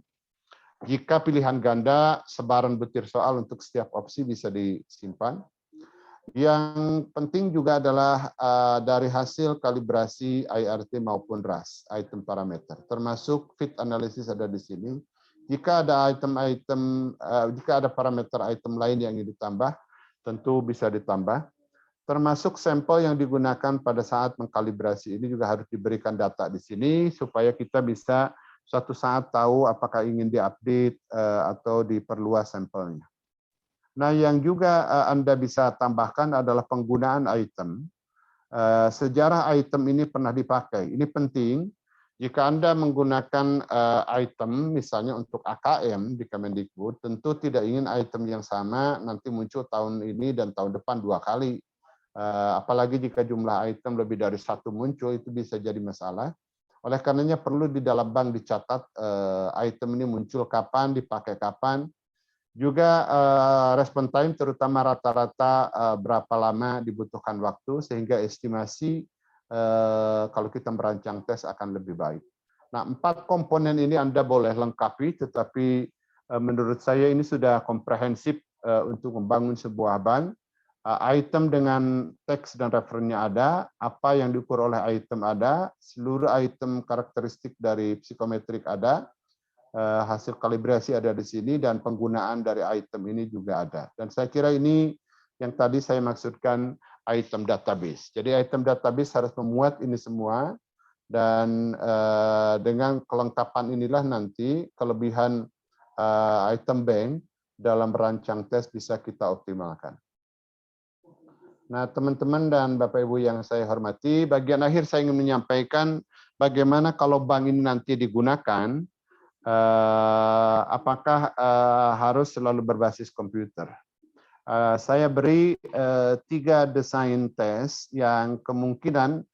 Jika pilihan ganda, sebaran butir soal untuk setiap opsi bisa disimpan. Yang penting juga adalah dari hasil kalibrasi IRT maupun RAS, item parameter, termasuk fit analysis ada di sini. Jika ada jika ada parameter item lain yang ingin ditambah, tentu bisa ditambah. Termasuk sampel yang digunakan pada saat mengkalibrasi ini juga harus diberikan data di sini supaya kita bisa suatu saat tahu apakah ingin diupdate atau diperluas sampelnya. Nah, yang juga Anda bisa tambahkan adalah penggunaan item. Sejarah item ini pernah dipakai. Ini penting. Jika Anda menggunakan item, misalnya untuk AKM di Kemendikbud, tentu tidak ingin item yang sama nanti muncul tahun ini dan tahun depan 2 kali. Apalagi jika jumlah item lebih dari 1 muncul, itu bisa jadi masalah. Oleh karenanya perlu di dalam bank dicatat item ini muncul kapan, dipakai kapan. Juga respon time terutama rata-rata berapa lama dibutuhkan waktu sehingga estimasi kalau kita merancang tes akan lebih baik. Nah, 4 komponen ini Anda boleh lengkapi, tetapi menurut saya ini sudah komprehensif untuk membangun sebuah bank. Item dengan teks dan referennya ada, apa yang diukur oleh item ada, seluruh item karakteristik dari psikometrik ada, hasil kalibrasi ada di sini, dan penggunaan dari item ini juga ada. Dan saya kira ini yang tadi saya maksudkan item database. Jadi item database harus memuat ini semua, dan dengan kelengkapan inilah nanti kelebihan item bank dalam merancang tes bisa kita optimalkan. Nah, teman-teman dan Bapak Ibu yang saya hormati, bagian akhir saya ingin menyampaikan bagaimana kalau bank ini nanti digunakan, apakah harus selalu berbasis komputer. Saya beri 3 desain tes yang kemungkinan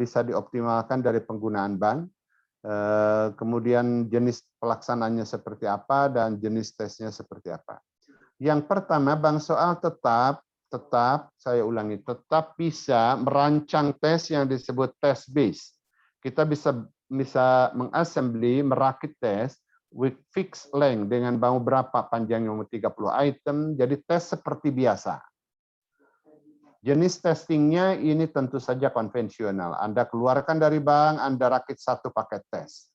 bisa dioptimalkan dari penggunaan bank, kemudian jenis pelaksanaannya seperti apa, dan jenis tesnya seperti apa. Yang pertama, bank soal tetap saya ulangi, tetap bisa merancang tes yang disebut test base. Kita bisa mengassembly, merakit tes with fixed length dengan mau berapa panjangnya, mau 30 item, jadi tes seperti biasa. Jenis testingnya ini tentu saja konvensional. Anda keluarkan dari bank, Anda rakit 1 paket tes.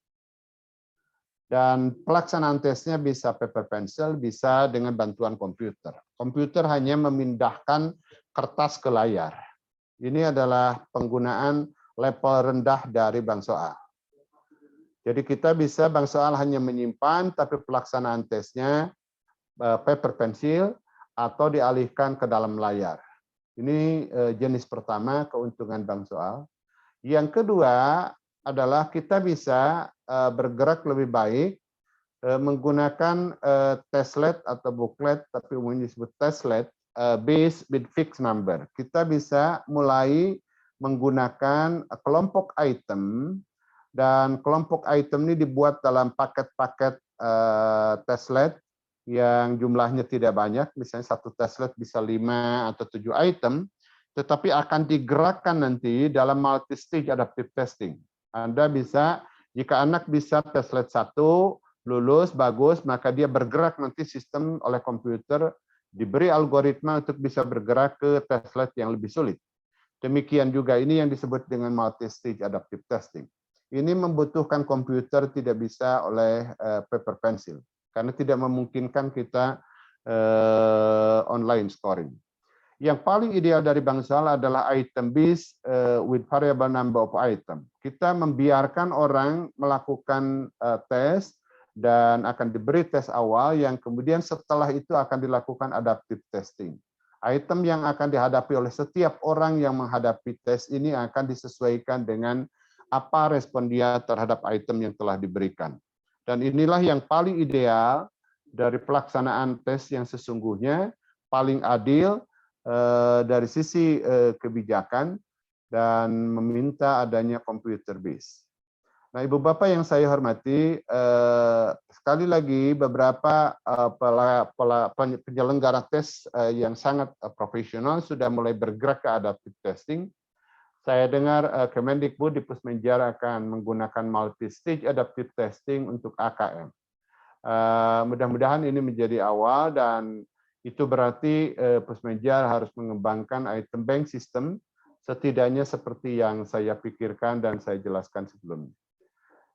Dan pelaksanaan tesnya bisa paper pencil, bisa dengan bantuan komputer. Komputer hanya memindahkan kertas ke layar. Ini adalah penggunaan level rendah dari bank soal. Jadi kita bisa bank soal hanya menyimpan, tapi pelaksanaan tesnya paper pencil atau dialihkan ke dalam layar. Ini jenis pertama, keuntungan bank soal. Yang kedua adalah kita bisa bergerak lebih baik menggunakan testlet atau booklet, tapi umumnya disebut testlet, base with fixed number. Kita bisa mulai menggunakan kelompok item, dan kelompok item ini dibuat dalam paket-paket testlet yang jumlahnya tidak banyak, misalnya 1 testlet bisa 5 atau 7 item, tetapi akan digerakkan nanti dalam multi-stage adaptive testing. Anda bisa, jika anak bisa testlet 1, lulus, bagus, maka dia bergerak nanti sistem oleh komputer, diberi algoritma untuk bisa bergerak ke testlet yang lebih sulit. Demikian juga ini yang disebut dengan multi-stage adaptive testing. Ini membutuhkan komputer, tidak bisa oleh paper pencil, karena tidak memungkinkan kita online scoring. Yang paling ideal dari bank soal adalah item base with variable number of item. Kita membiarkan orang melakukan tes dan akan diberi tes awal yang kemudian setelah itu akan dilakukan adaptive testing. Item yang akan dihadapi oleh setiap orang yang menghadapi tes ini akan disesuaikan dengan apa respon dia terhadap item yang telah diberikan. Dan inilah yang paling ideal dari pelaksanaan tes yang sesungguhnya, paling adil dari sisi kebijakan, dan meminta adanya computer base. Nah, Ibu Bapak yang saya hormati, sekali lagi beberapa penyelenggara tes yang sangat profesional sudah mulai bergerak ke adaptive testing. Saya dengar Kemendikbud di Pusmenjar akan menggunakan multi-stage adaptive testing untuk AKM. Mudah-mudahan ini menjadi awal, dan itu berarti Pusmeja harus mengembangkan item bank system setidaknya seperti yang saya pikirkan dan saya jelaskan sebelumnya.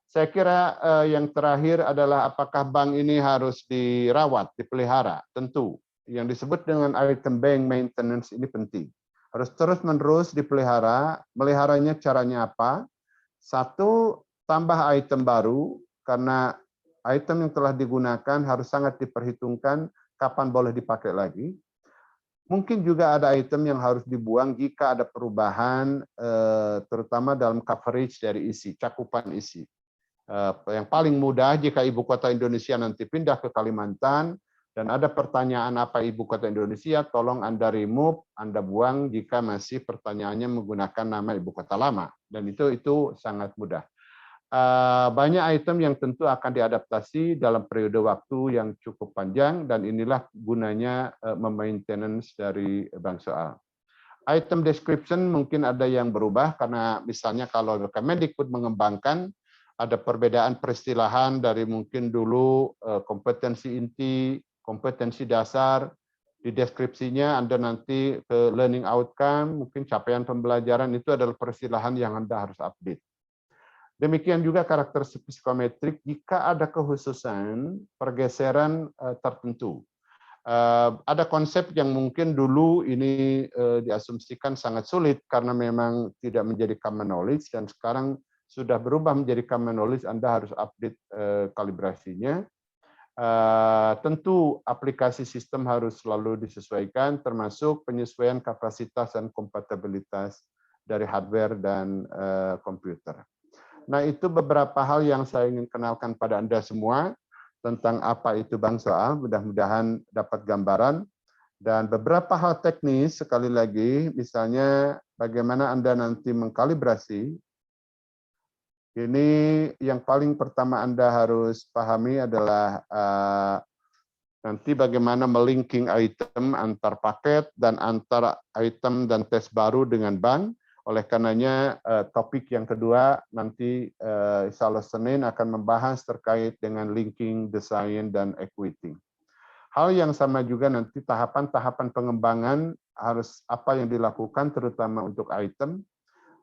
Saya kira yang terakhir adalah apakah bank ini harus dirawat, dipelihara. Tentu yang disebut dengan item bank maintenance ini penting. Harus terus-menerus dipelihara. Meliharanya caranya apa? Satu, tambah item baru, karena item yang telah digunakan harus sangat diperhitungkan kapan boleh dipakai lagi. Mungkin juga ada item yang harus dibuang jika ada perubahan, terutama dalam coverage dari isi, cakupan isi. Yang paling mudah jika ibu kota Indonesia nanti pindah ke Kalimantan, dan ada pertanyaan apa ibu kota Indonesia, tolong Anda remove, Anda buang jika masih pertanyaannya menggunakan nama ibu kota lama. Dan itu sangat mudah. Banyak item yang tentu akan diadaptasi dalam periode waktu yang cukup panjang, dan inilah gunanya maintenance dari bank soal. Item description mungkin ada yang berubah, karena misalnya kalau Kemendikbud mengembangkan, ada perbedaan peristilahan dari mungkin dulu kompetensi inti, kompetensi dasar, di deskripsinya Anda nanti ke learning outcome, mungkin capaian pembelajaran, itu adalah peristilahan yang Anda harus update. Demikian juga karakteristik psikometrik jika ada kekhususan pergeseran tertentu. Ada konsep yang mungkin dulu ini diasumsikan sangat sulit karena memang tidak menjadi common knowledge, dan sekarang sudah berubah menjadi common knowledge. Anda harus update kalibrasinya. Tentu aplikasi sistem harus selalu disesuaikan, termasuk penyesuaian kapasitas dan kompatibilitas dari hardware dan komputer. Nah, itu beberapa hal yang saya ingin kenalkan pada Anda semua tentang apa itu bank soal. Mudah-mudahan dapat gambaran. Dan beberapa hal teknis, sekali lagi, misalnya bagaimana Anda nanti mengkalibrasi. Ini yang paling pertama Anda harus pahami adalah nanti bagaimana melinking item antar paket dan antar item dan tes baru dengan bank. Oleh karenanya topik yang kedua nanti insya Allah Senin akan membahas terkait dengan linking, desain, dan equity. Hal yang sama juga nanti tahapan-tahapan pengembangan harus apa yang dilakukan terutama untuk item.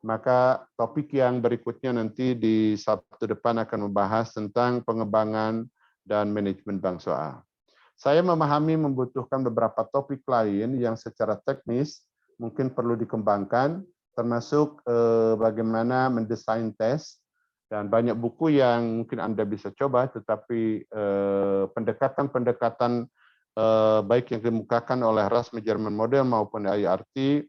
Maka topik yang berikutnya nanti di Sabtu depan akan membahas tentang pengembangan dan manajemen bank soal. Saya memahami membutuhkan beberapa topik lain yang secara teknis mungkin perlu dikembangkan, termasuk bagaimana mendesain tes, dan banyak buku yang mungkin Anda bisa coba, tetapi pendekatan-pendekatan baik yang dikemukakan oleh RAS Measurement Model maupun IRT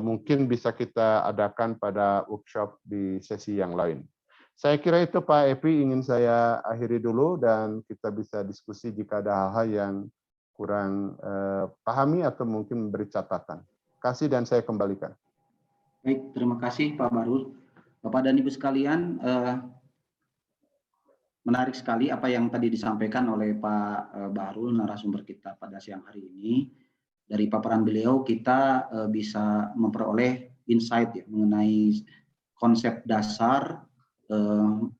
mungkin bisa kita adakan pada workshop di sesi yang lain. Saya kira itu Pak Epi ingin saya akhiri dulu, dan kita bisa diskusi jika ada hal-hal yang kurang pahami atau mungkin memberi catatan. Terima kasih dan saya kembalikan. Baik, terima kasih Pak Bahrul. Bapak dan Ibu sekalian, menarik sekali apa yang tadi disampaikan oleh Pak Bahrul, narasumber kita pada siang hari ini. Dari paparan beliau kita bisa memperoleh insight ya, mengenai konsep dasar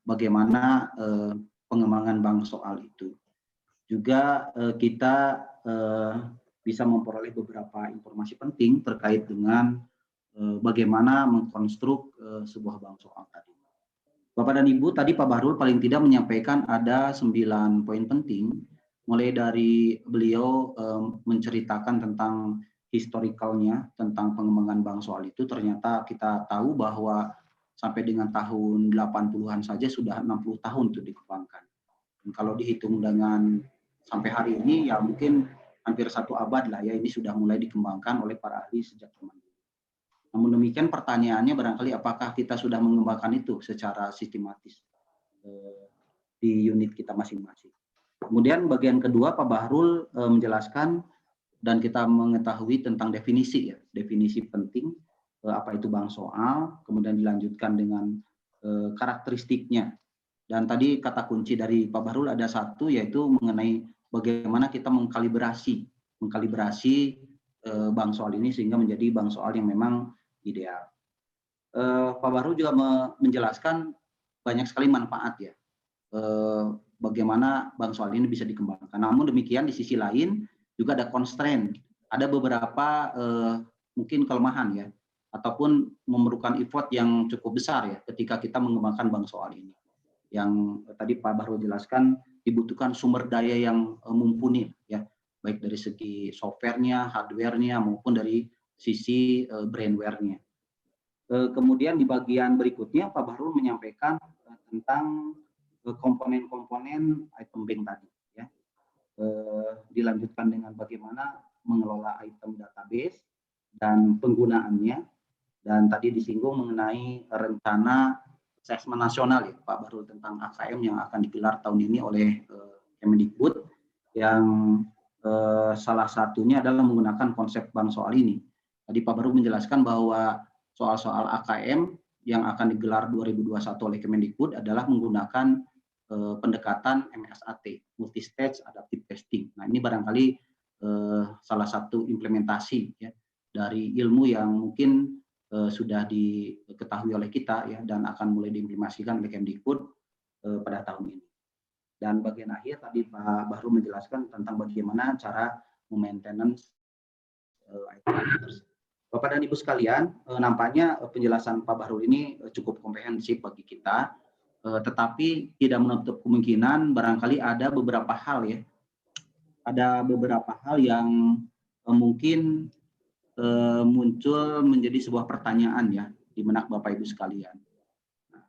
bagaimana pengembangan bank soal itu. Juga kita bisa memperoleh beberapa informasi penting terkait dengan bagaimana mengkonstruk sebuah bank soal tadi. Bapak dan Ibu, tadi Pak Bahrul paling tidak menyampaikan ada 9 poin penting, mulai dari beliau menceritakan tentang historicalnya, tentang pengembangan bank soal itu. Ternyata kita tahu bahwa sampai dengan tahun 80-an saja sudah 60 tahun itu dikembangkan. Dan kalau dihitung dengan sampai hari ini, ya mungkin hampir 1 abad lah ya, ini sudah mulai dikembangkan oleh para ahli sejak zaman dulu. Namun demikian pertanyaannya barangkali apakah kita sudah mengembangkan itu secara sistematis di unit kita masing-masing. Kemudian bagian kedua Pak Bahrul menjelaskan dan kita mengetahui tentang definisi ya, definisi penting apa itu bank soal, kemudian dilanjutkan dengan karakteristiknya. Dan tadi kata kunci dari Pak Bahrul ada satu, yaitu mengenai bagaimana kita mengkalibrasi bank soal ini sehingga menjadi bank soal yang memang ideal. Pak Bahrul juga menjelaskan banyak sekali manfaat ya. bagaimana bank soal ini bisa dikembangkan. Namun demikian di sisi lain juga ada constraint, ada beberapa mungkin kelemahan ya, ataupun memerlukan effort yang cukup besar ya ketika kita mengembangkan bank soal ini. Yang tadi Pak Bahrul jelaskan, dibutuhkan sumber daya yang mumpuni ya, baik dari segi softwarenya, hardwarenya maupun dari sisi brandware-nya. Kemudian di bagian berikutnya Pak Bahrul menyampaikan tentang komponen-komponen item bank tadi ya. Dilanjutkan dengan bagaimana mengelola item database dan penggunaannya, dan tadi disinggung mengenai rencana asesmen nasional ya Pak Bahrul tentang AKM yang akan digelar tahun ini oleh Kemendikbud, yang salah satunya adalah menggunakan konsep bank soal ini. Tadi Pak Bahrul menjelaskan bahwa soal-soal AKM yang akan digelar 2021 oleh Kemendikbud adalah menggunakan pendekatan MSAT, multi-stage adaptive testing. Nah, ini barangkali salah satu implementasi ya dari ilmu yang mungkin sudah diketahui oleh kita ya, dan akan mulai diimplementasikan oleh Kemdikbud pada tahun ini. Dan bagian akhir tadi Pak Bahrul menjelaskan tentang bagaimana cara maintenance item tersebut. Bapak dan Ibu sekalian, nampaknya penjelasan Pak Bahrul ini cukup komprehensif bagi kita, tetapi tidak menutup kemungkinan barangkali ada beberapa hal ya, ada beberapa hal yang mungkin muncul menjadi sebuah pertanyaan ya di benak Bapak Ibu sekalian. Nah,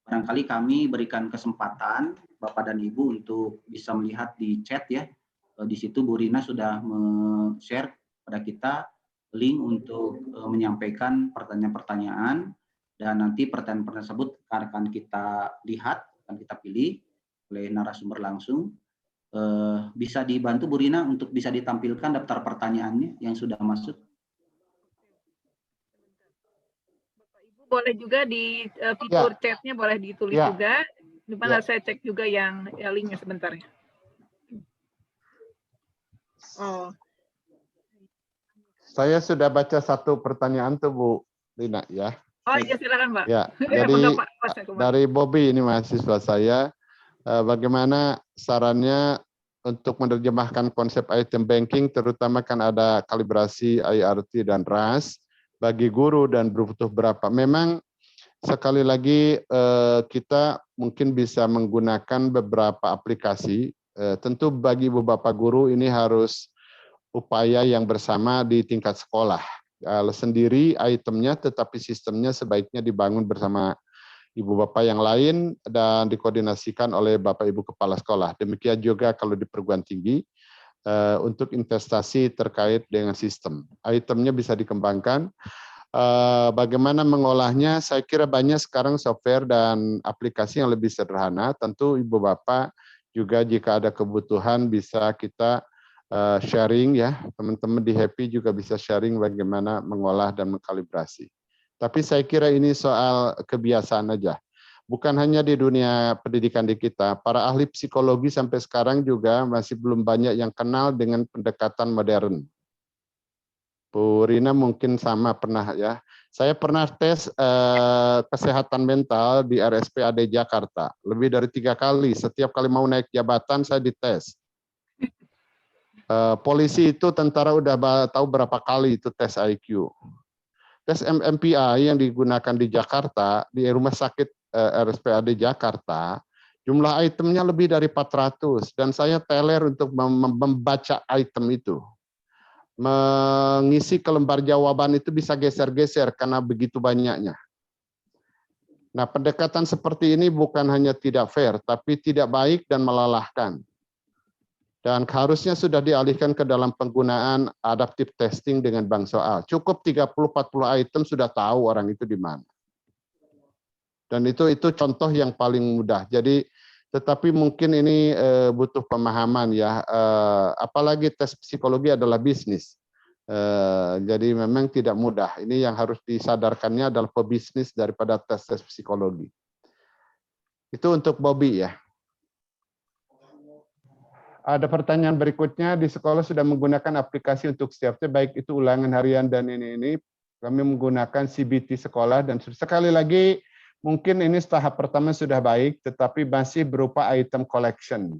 barangkali kami berikan kesempatan Bapak dan Ibu untuk bisa melihat di chat ya. Di situ Bu Rina sudah share pada kita link untuk menyampaikan pertanyaan-pertanyaan, dan nanti pertanyaan-pertanyaan tersebut akan kita lihat, akan kita pilih oleh narasumber langsung. Bisa dibantu Bu Rina untuk bisa ditampilkan daftar pertanyaannya yang sudah masuk. Boleh juga di fitur chatnya boleh ditulis juga. Di mana saya cek juga yang linknya sebentar ya. Oh. Saya sudah baca satu pertanyaan tuh Bu Rina ya. Oh iya silakan Pak. Ya, jadi dari Bobby ini mahasiswa saya, bagaimana sarannya untuk menerjemahkan konsep item banking, terutama kan ada kalibrasi IRT dan RAS bagi guru dan butuh berapa. Memang sekali lagi kita mungkin bisa menggunakan beberapa aplikasi. Tentu bagi Ibu Bapak guru ini harus upaya yang bersama di tingkat sekolah. Kalau sendiri itemnya, tetapi sistemnya sebaiknya dibangun bersama Ibu Bapak yang lain dan dikoordinasikan oleh Bapak Ibu Kepala Sekolah. Demikian juga kalau di perguruan tinggi, untuk investasi terkait dengan sistem. Itemnya bisa dikembangkan. Bagaimana mengolahnya, saya kira banyak sekarang software dan aplikasi yang lebih sederhana. Tentu Ibu Bapak juga jika ada kebutuhan bisa kita sharing ya, teman-teman di Happy juga bisa sharing bagaimana mengolah dan mengkalibrasi. Tapi saya kira ini soal kebiasaan aja. Bukan hanya di dunia pendidikan di kita, para ahli psikologi sampai sekarang juga masih belum banyak yang kenal dengan pendekatan modern. Bu Rina mungkin sama pernah ya. Saya pernah tes kesehatan mental di RSPAD Jakarta. Lebih dari 3 kali, setiap kali mau naik jabatan saya dites. Polisi itu tentara udah tahu berapa kali itu tes IQ. Tes MMPI yang digunakan di Jakarta, di rumah sakit RSPAD Jakarta, jumlah itemnya lebih dari 400, dan saya teler untuk membaca item itu. Mengisi ke lembar jawaban itu bisa geser-geser karena begitu banyaknya. Nah, pendekatan seperti ini bukan hanya tidak fair, tapi tidak baik dan melelahkan. Dan harusnya sudah dialihkan ke dalam penggunaan adaptive testing dengan bank soal. Cukup 30-40 item sudah tahu orang itu di mana. Dan itu contoh yang paling mudah. Jadi, tetapi mungkin ini butuh pemahaman ya. Apalagi tes psikologi adalah bisnis. Jadi memang tidak mudah. Ini yang harus disadarkannya adalah pebisnis daripada tes psikologi. Itu untuk Bobby ya. Ada pertanyaan berikutnya, di sekolah sudah menggunakan aplikasi untuk setiap baik itu ulangan harian dan ini. Kami menggunakan CBT sekolah, dan sekali lagi mungkin ini tahap pertama sudah baik, tetapi masih berupa item collection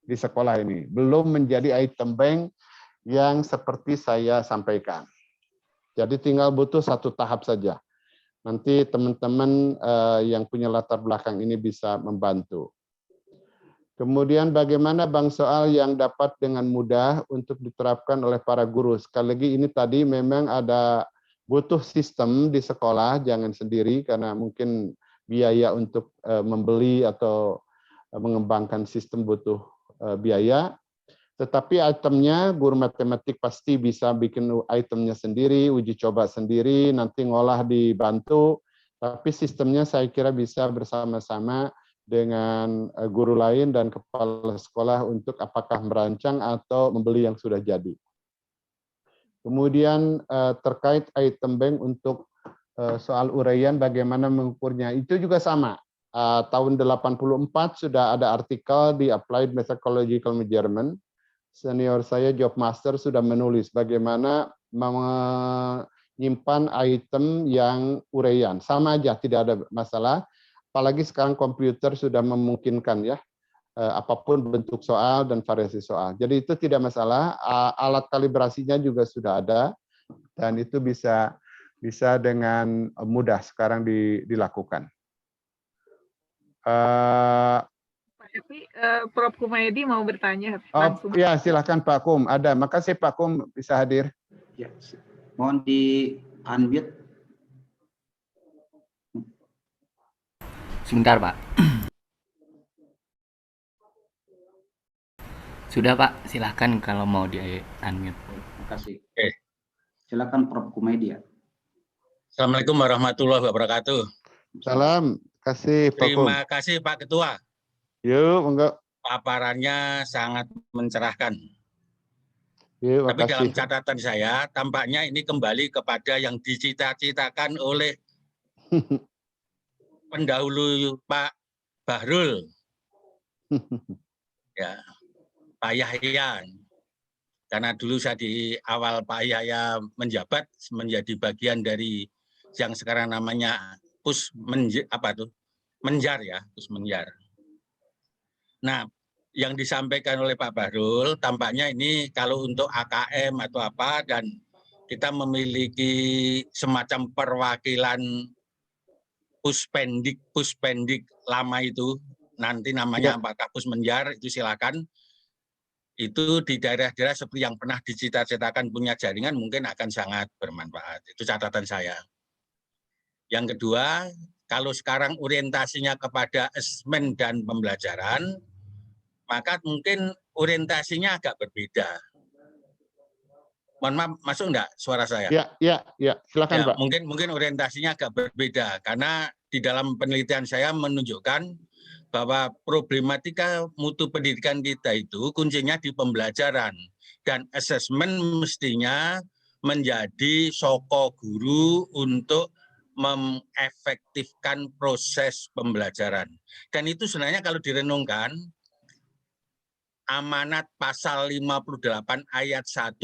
di sekolah ini. Belum menjadi item bank yang seperti saya sampaikan. Jadi tinggal butuh satu tahap saja. Nanti teman-teman yang punya latar belakang ini bisa membantu. Kemudian bagaimana bank soal yang dapat dengan mudah untuk diterapkan oleh para guru. Sekali lagi ini tadi memang ada butuh sistem di sekolah, jangan sendiri karena mungkin biaya untuk membeli atau mengembangkan sistem butuh biaya. Tetapi itemnya guru matematik pasti bisa bikin itemnya sendiri, uji coba sendiri, nanti ngolah dibantu. Tapi sistemnya saya kira bisa bersama-sama dengan guru lain dan kepala sekolah untuk apakah merancang atau membeli yang sudah jadi. Kemudian terkait item bank untuk soal uraian bagaimana mengukurnya, itu juga sama. Tahun 84 sudah ada artikel di Applied Methodological Measurement. Senior saya Job Master sudah menulis bagaimana menyimpan item yang uraian. Sama aja, tidak ada masalah. Apalagi sekarang komputer sudah memungkinkan ya, apapun bentuk soal dan variasi soal. Jadi itu tidak masalah, alat kalibrasinya juga sudah ada, dan itu bisa dengan mudah sekarang dilakukan. Pak Evi, Prof. Kumaydi mau bertanya Oh langsung. ya, silakan Pak Kum. Ada, makasih Pak Kum bisa hadir. Ya, mohon di unmute. Sebentar, Pak. Sudah, Pak. Silahkan kalau mau di-unmute. Terima kasih. Silakan Prof. Kumaydi. Assalamualaikum warahmatullahi wabarakatuh. Salam, kasih Pak Kum. Terima kasih Pak Ketua. Yuk, enggak. Paparannya sangat mencerahkan. Yuk, Tapi dalam makasih. catatan saya, tampaknya ini kembali kepada yang dicita-citakan oleh pendahulu Pak Bahrul, ya, Pak Yahya. Karena dulu saya di awal Pak Yahya menjabat menjadi bagian dari yang sekarang namanya Menjar ya, Pusmenjar. Nah, yang disampaikan oleh Pak Bahrul, tampaknya ini kalau untuk AKM atau apa, dan kita memiliki semacam perwakilan puspendik lama itu, nanti namanya apakah Pusmenjar, itu silakan. Itu di daerah-daerah seperti yang pernah dicita-citakan punya jaringan mungkin akan sangat bermanfaat. Itu catatan saya. Yang kedua, kalau sekarang orientasinya kepada asesmen dan pembelajaran, maka mungkin orientasinya agak berbeda. Mohon maaf, masuk enggak suara saya? Ya, silakan Ya, Pak. mungkin orientasinya agak berbeda karena di dalam penelitian saya menunjukkan bahwa problematika mutu pendidikan kita itu kuncinya di pembelajaran dan asesmen mestinya menjadi soko guru untuk mengefektifkan proses pembelajaran. Dan itu sebenarnya kalau direnungkan, amanat pasal 58 ayat 1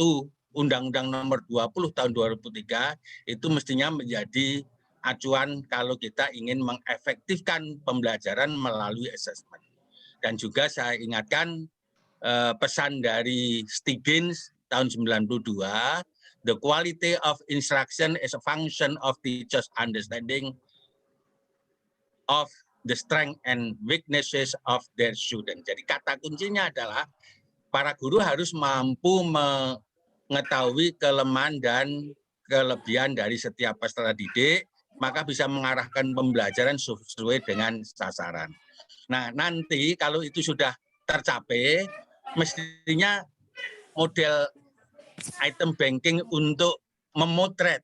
Undang-Undang Nomor 20 tahun 2003 itu mestinya menjadi acuan kalau kita ingin mengefektifkan pembelajaran melalui asesmen. Dan juga saya ingatkan pesan dari Stiggins tahun 92, the quality of instruction is a function of teachers' understanding of the strength and weaknesses of their student. Jadi kata kuncinya adalah para guru harus mampu mengetahui kelemahan dan kelebihan dari setiap peserta didik, maka bisa mengarahkan pembelajaran sesuai dengan sasaran. Nah, nanti kalau itu sudah tercapai, mestinya model item banking untuk memotret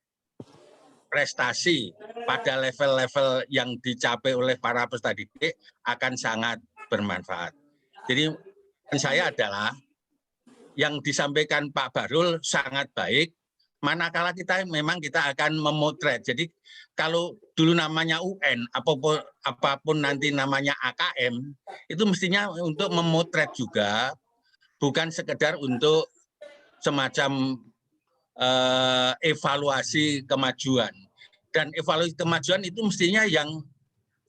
prestasi pada level-level yang dicapai oleh para peserta didik akan sangat bermanfaat. Jadi saya adalah yang disampaikan Pak Bahrul sangat baik, manakala kita akan memotret. Jadi kalau dulu namanya UN, apapun nanti namanya AKM, itu mestinya untuk memotret juga, bukan sekedar untuk semacam evaluasi kemajuan. Dan evaluasi kemajuan itu mestinya yang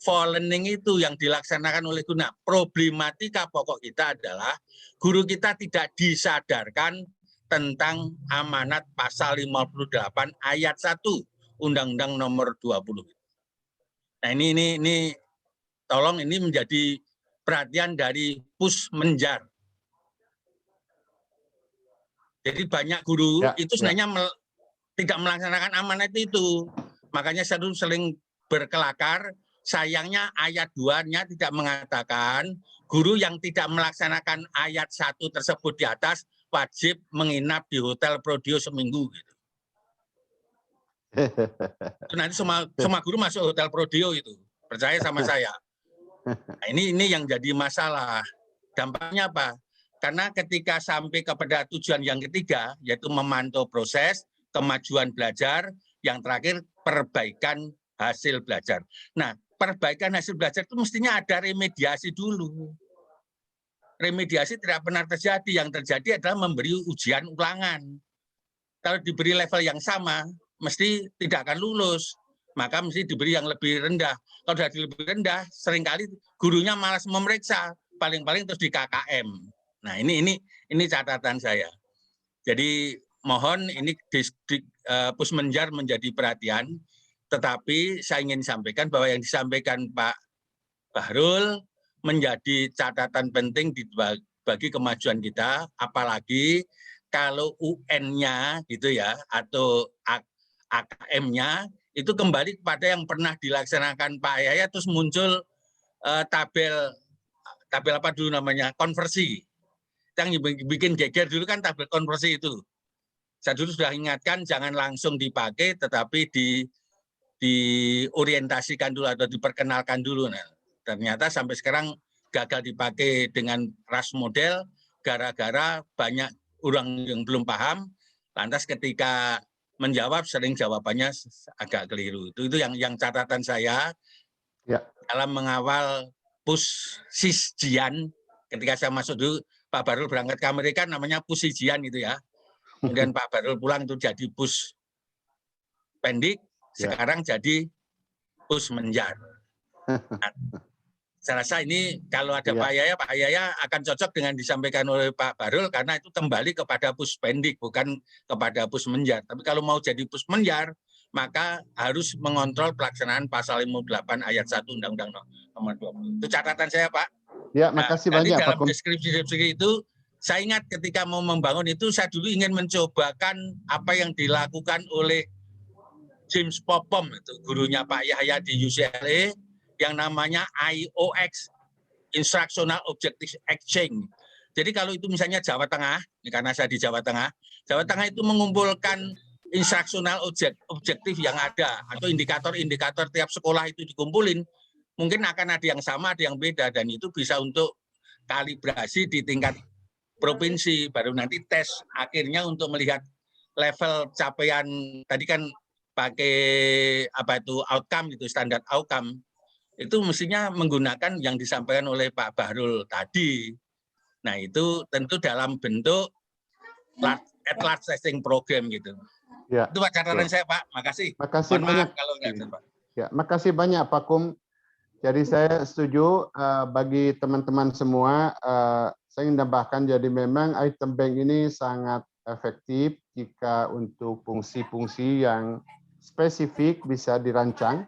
for learning itu yang dilaksanakan oleh guru. Nah, problematika pokok kita adalah guru kita tidak disadarkan tentang amanat pasal 58 ayat 1 Undang-Undang Nomor 20. Nah, ini tolong ini menjadi perhatian dari Pusmenjar. Jadi banyak guru itu sebenarnya tidak melaksanakan amanat itu. Makanya saya dulu sering berkelakar, sayangnya ayat 2-nya tidak mengatakan guru yang tidak melaksanakan ayat 1 tersebut di atas wajib menginap di Hotel Prodeo seminggu. Gitu. Nanti semua guru masuk Hotel Prodeo itu, percaya sama saya. Nah, ini yang jadi masalah. Dampaknya apa? Karena ketika sampai kepada tujuan yang ketiga, yaitu memantau proses, kemajuan belajar, yang terakhir perbaikan hasil belajar. Nah, perbaikan hasil belajar itu mestinya ada remediasi dulu. Remediasi tidak pernah terjadi. Yang terjadi adalah memberi ujian ulangan. Kalau diberi level yang sama, mesti tidak akan lulus. Maka mesti diberi yang lebih rendah. Kalau sudah lebih rendah, seringkali gurunya malas memeriksa. Paling-paling terus di KKM. Nah, ini catatan saya. Jadi mohon ini Pusmenjar menjadi perhatian, tetapi saya ingin sampaikan bahwa yang disampaikan Pak Bahrul menjadi catatan penting bagi kemajuan kita, apalagi kalau UN-nya gitu ya, atau AKM-nya itu kembali kepada yang pernah dilaksanakan Pak Yaya, terus muncul tabel apa dulu namanya, konversi. Yang bikin geger dulu kan tabel konversi itu. Saya dulu sudah ingatkan jangan langsung dipakai, tetapi diorientasikan dulu atau diperkenalkan dulu. Nah, ternyata sampai sekarang gagal dipakai dengan RAS model gara-gara banyak orang yang belum paham. Lantas ketika menjawab sering jawabannya agak keliru. Itu yang catatan saya dalam mengawal Pusisjian. Ketika saya masuk dulu, Pak Bahrul berangkat ke Amerika namanya Pusisjian itu ya. Kemudian Pak Bahrul pulang itu jadi Puspendik, sekarang jadi Pusmenjar. Nah, saya rasa ini kalau ada Pak Yaya akan cocok dengan disampaikan oleh Pak Bahrul karena itu kembali kepada Puspendik bukan kepada Pusmenjar. Tapi kalau mau jadi Pusmenjar maka harus mengontrol pelaksanaan pasal 58 ayat 1 Undang-Undang Nomor 20. Itu catatan saya, Pak. Ya, makasih banyak dalam Pak. deskripsi itu saya ingat ketika mau membangun itu saya dulu ingin mencobakan apa yang dilakukan oleh James Popham itu gurunya Pak Yahya di UCLA yang namanya IOX, Instructional Objective Exchange. Jadi kalau itu misalnya Jawa Tengah, ini karena saya di Jawa Tengah itu mengumpulkan instruksional objektif yang ada atau indikator-indikator tiap sekolah itu dikumpulin, mungkin akan ada yang sama, ada yang beda, dan itu bisa untuk kalibrasi di tingkat provinsi, baru nanti tes akhirnya untuk melihat level capaian, tadi kan pakai apa itu outcome gitu, standar outcome, itu mestinya menggunakan yang disampaikan oleh Pak Bahrul tadi. Nah itu tentu dalam bentuk at-large testing program gitu. Ya, itu Pak catatan saya Pak, makasih. Makasih banyak. Kalau enggak, Pak. Ya, makasih banyak Pak Kum. Jadi saya setuju bagi teman-teman semua. Saya ingin tambahkan jadi memang item bank ini sangat efektif jika untuk fungsi-fungsi yang spesifik bisa dirancang.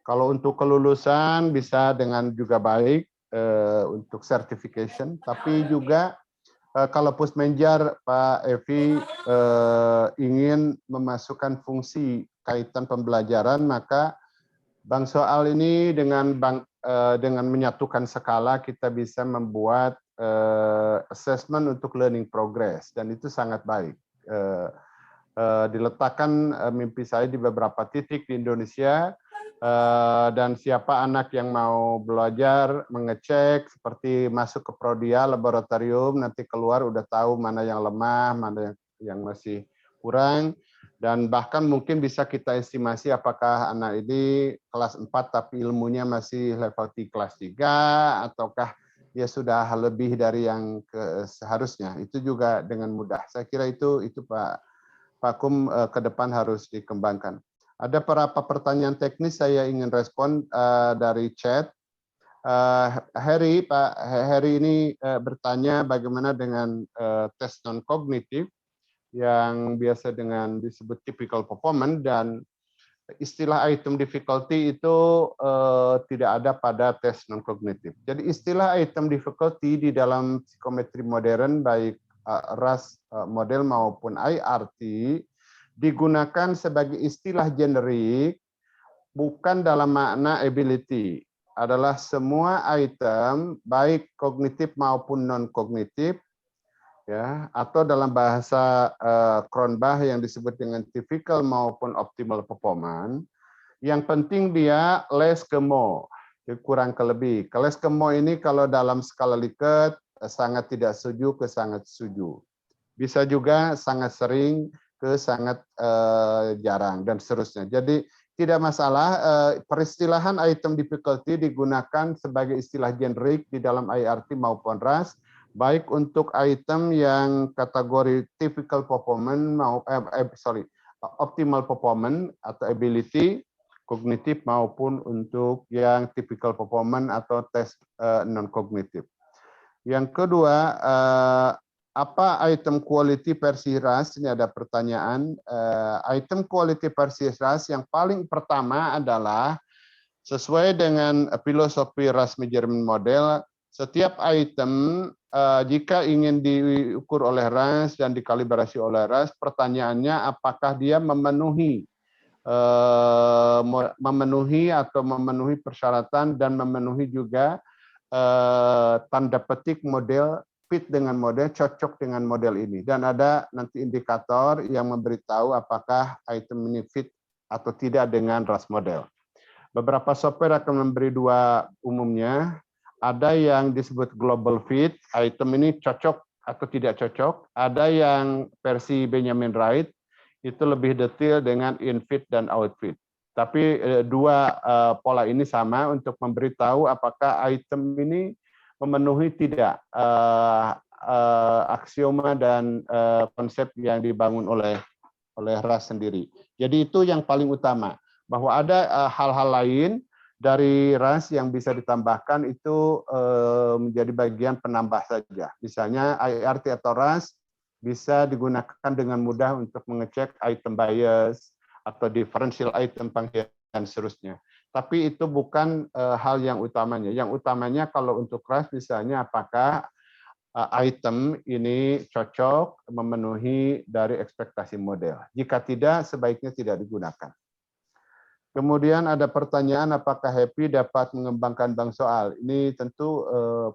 Kalau untuk kelulusan bisa dengan juga baik untuk certification, tapi juga kalau Pusmenjar Pak Evi ingin memasukkan fungsi kaitan pembelajaran, maka Bank Soal ini dengan menyatukan skala kita bisa membuat assessment untuk learning progress, dan itu sangat baik. Diletakkan mimpi saya di beberapa titik di Indonesia, dan siapa anak yang mau belajar mengecek seperti masuk ke Prodia laboratorium, nanti keluar udah tahu mana yang lemah, mana yang masih kurang, dan bahkan mungkin bisa kita estimasi apakah anak ini kelas 4 tapi ilmunya masih level kelas 3 ataukah ya sudah lebih dari yang seharusnya. Itu juga dengan mudah. Saya kira itu Pak Kum ke depan harus dikembangkan. Ada beberapa pertanyaan teknis saya ingin respon dari chat. Pak Heri ini bertanya bagaimana dengan tes non kognitif yang biasa dengan disebut typical performance, dan istilah item difficulty itu tidak ada pada tes non kognitif. Jadi istilah item difficulty di dalam psikometri modern baik RAS model maupun IRT digunakan sebagai istilah generik bukan dalam makna ability. Adalah semua item baik kognitif maupun non kognitif, ya, atau dalam bahasa Cronbach yang disebut dengan typical maupun optimal performance. Yang penting dia less ke more, kurang ke lebih. Less ke more ini kalau dalam skala Likert sangat tidak setuju ke sangat setuju. Bisa juga sangat sering ke sangat jarang dan seterusnya. Jadi tidak masalah, peristilahan item difficulty digunakan sebagai istilah generik di dalam IRT maupun RAS, baik untuk item yang kategori typical performance optimal performance atau ability kognitif maupun untuk yang typical performance atau tes non kognitif. Yang kedua, apa item quality versi RAS? Ini ada pertanyaan. Item quality versi RAS yang paling pertama adalah sesuai dengan filosofi RAS measurement model, setiap item jika ingin diukur oleh RAS dan dikalibrasi oleh RAS, pertanyaannya apakah dia memenuhi atau memenuhi persyaratan dan memenuhi juga tanda petik model, fit dengan model, cocok dengan model ini. Dan ada nanti indikator yang memberitahu apakah item ini fit atau tidak dengan RAS model. Beberapa software akan memberi dua umumnya. Ada yang disebut global fit, item ini cocok atau tidak cocok. Ada yang versi Benjamin Wright, itu lebih detail dengan in fit dan out fit. Tapi dua pola ini sama untuk memberitahu apakah item ini memenuhi tidak aksioma dan konsep yang dibangun oleh RAS sendiri. Jadi itu yang paling utama. Bahwa ada hal-hal lain dari RAS yang bisa ditambahkan itu menjadi bagian penambah saja. Misalnya IRT atau RAS bisa digunakan dengan mudah untuk mengecek item bias atau differential item panggilan dan seterusnya. Tapi itu bukan hal yang utamanya. Yang utamanya kalau untuk RAS misalnya apakah item ini cocok memenuhi dari ekspektasi model. Jika tidak, sebaiknya tidak digunakan. Kemudian ada pertanyaan apakah Happy dapat mengembangkan bank soal. Ini tentu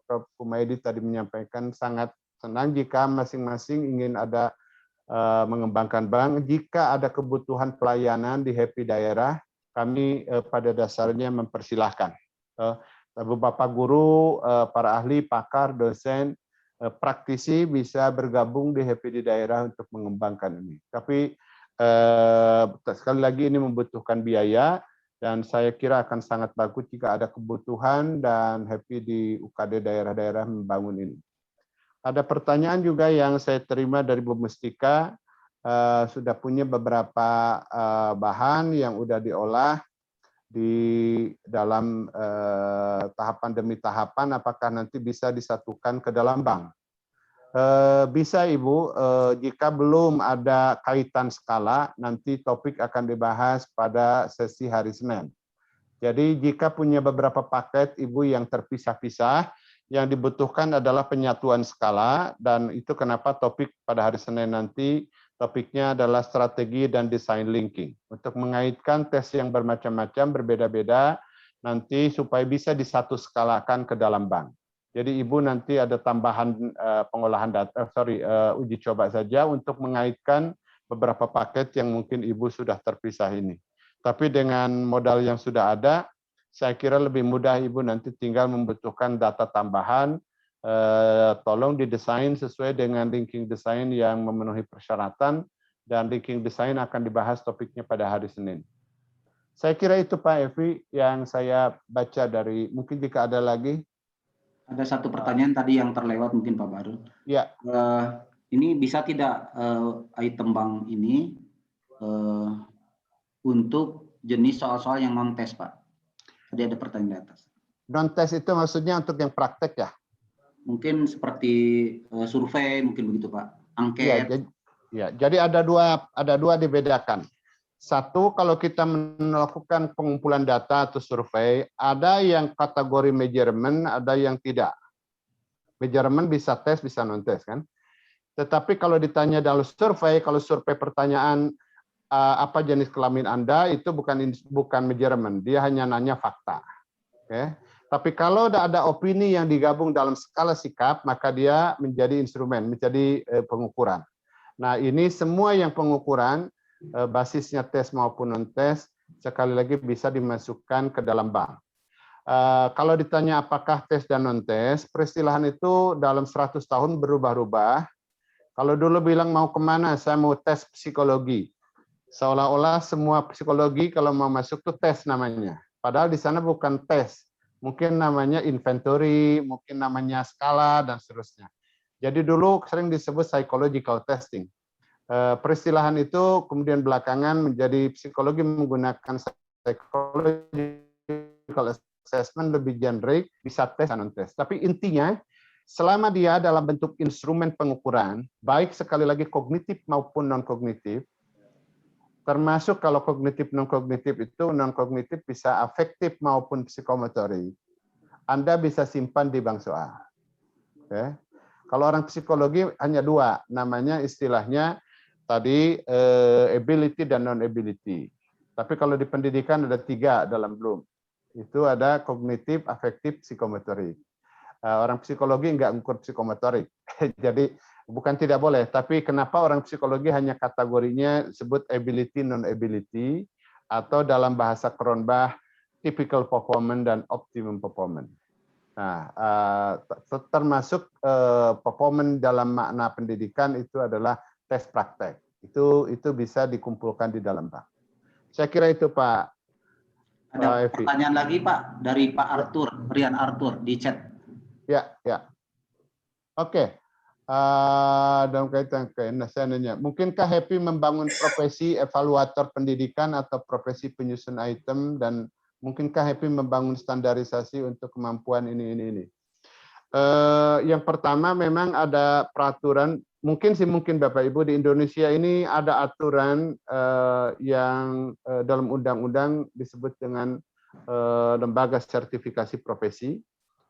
Prof. Kumaydi tadi menyampaikan sangat senang jika masing-masing ingin ada mengembangkan bank. Jika ada kebutuhan pelayanan di Happy daerah, kami pada dasarnya mempersilahkan. Bapak guru, para ahli, pakar, dosen, praktisi bisa bergabung di Happy di daerah untuk mengembangkan ini. Tapi sekali lagi ini membutuhkan biaya dan saya kira akan sangat bagus jika ada kebutuhan dan Happy di UKD daerah-daerah membangun ini. Ada pertanyaan juga yang saya terima dari Bu Mustika, sudah punya beberapa bahan yang sudah diolah di dalam tahapan demi tahapan, apakah nanti bisa disatukan ke dalam bank? Bisa Ibu, jika belum ada kaitan skala, nanti topik akan dibahas pada sesi hari Senin. Jadi jika punya beberapa paket Ibu yang terpisah-pisah, yang dibutuhkan adalah penyatuan skala, dan itu kenapa topik pada hari Senin nanti, topiknya adalah strategi dan desain linking. Untuk mengaitkan tes yang bermacam-macam, berbeda-beda, nanti supaya bisa disatu skalakan ke dalam bank. Jadi Ibu nanti ada tambahan pengolahan data, uji coba saja untuk mengaitkan beberapa paket yang mungkin Ibu sudah terpisah ini. Tapi dengan modal yang sudah ada, saya kira lebih mudah Ibu nanti tinggal membutuhkan data tambahan, tolong didesain sesuai dengan linking desain yang memenuhi persyaratan, dan linking desain akan dibahas topiknya pada hari Senin. Saya kira itu Pak Evi yang saya baca dari, mungkin jika ada lagi. Ada satu pertanyaan tadi yang terlewat mungkin Pak Baru. Ya. Ini bisa tidak item bank ini untuk jenis soal-soal yang non-tes, Pak. Tadi ada pertanyaan di atas. Non-tes itu maksudnya untuk yang praktek ya? Mungkin seperti survei, mungkin begitu, Pak. Angket. Jadi ada dua dibedakan. Satu, kalau kita melakukan pengumpulan data atau survei, ada yang kategori measurement, ada yang tidak. Measurement bisa tes, bisa non-tes kan. Tetapi kalau ditanya dalam survei, kalau survei pertanyaan apa jenis kelamin Anda, itu bukan measurement, dia hanya nanya fakta. Oke. Tapi kalau ada opini yang digabung dalam skala sikap, maka dia menjadi instrumen, menjadi pengukuran. Nah, ini semua yang pengukuran, basisnya tes maupun non-tes, sekali lagi bisa dimasukkan ke dalam bank. Kalau ditanya apakah tes dan non-tes, peristilahan itu dalam 100 tahun berubah-ubah. Kalau dulu bilang mau kemana, saya mau tes psikologi. Seolah-olah semua psikologi kalau mau masuk tuh tes namanya. Padahal di sana bukan tes. Mungkin namanya inventory, mungkin namanya skala, dan seterusnya. Jadi dulu sering disebut psychological testing. Peristilahan itu kemudian belakangan menjadi psikologi menggunakan psychological assessment lebih generik, bisa tes dan non-tes. Tapi intinya, selama dia dalam bentuk instrumen pengukuran, baik sekali lagi kognitif maupun non-kognitif, termasuk kalau kognitif non-kognitif itu, non-kognitif bisa afektif maupun psikomotorik, Anda bisa simpan di bank soal. Oke. Kalau orang psikologi hanya dua, namanya istilahnya tadi ability dan non-ability. Tapi kalau di pendidikan ada 3 dalam Bloom. Itu ada kognitif, afektif, psikomotorik. Orang psikologi nggak ngukur psikomotorik. Jadi bukan tidak boleh, tapi kenapa orang psikologi hanya kategorinya sebut ability, non-ability, atau dalam bahasa Cronbach, typical performance dan optimum performance. Nah, termasuk performance dalam makna pendidikan itu adalah tes praktek. Itu bisa dikumpulkan di dalam bank. Saya kira itu Pak. Ada pertanyaan lagi Pak dari Pak Arthur, Rian Arthur di chat. Ya. Oke. Dalam kaitan saya nanya, mungkinkah Happy membangun profesi evaluator pendidikan atau profesi penyusun item, dan mungkinkah Happy membangun standarisasi untuk kemampuan ini? Yang pertama memang ada peraturan, mungkin Bapak Ibu di Indonesia ini ada aturan yang dalam undang-undang disebut dengan lembaga sertifikasi profesi.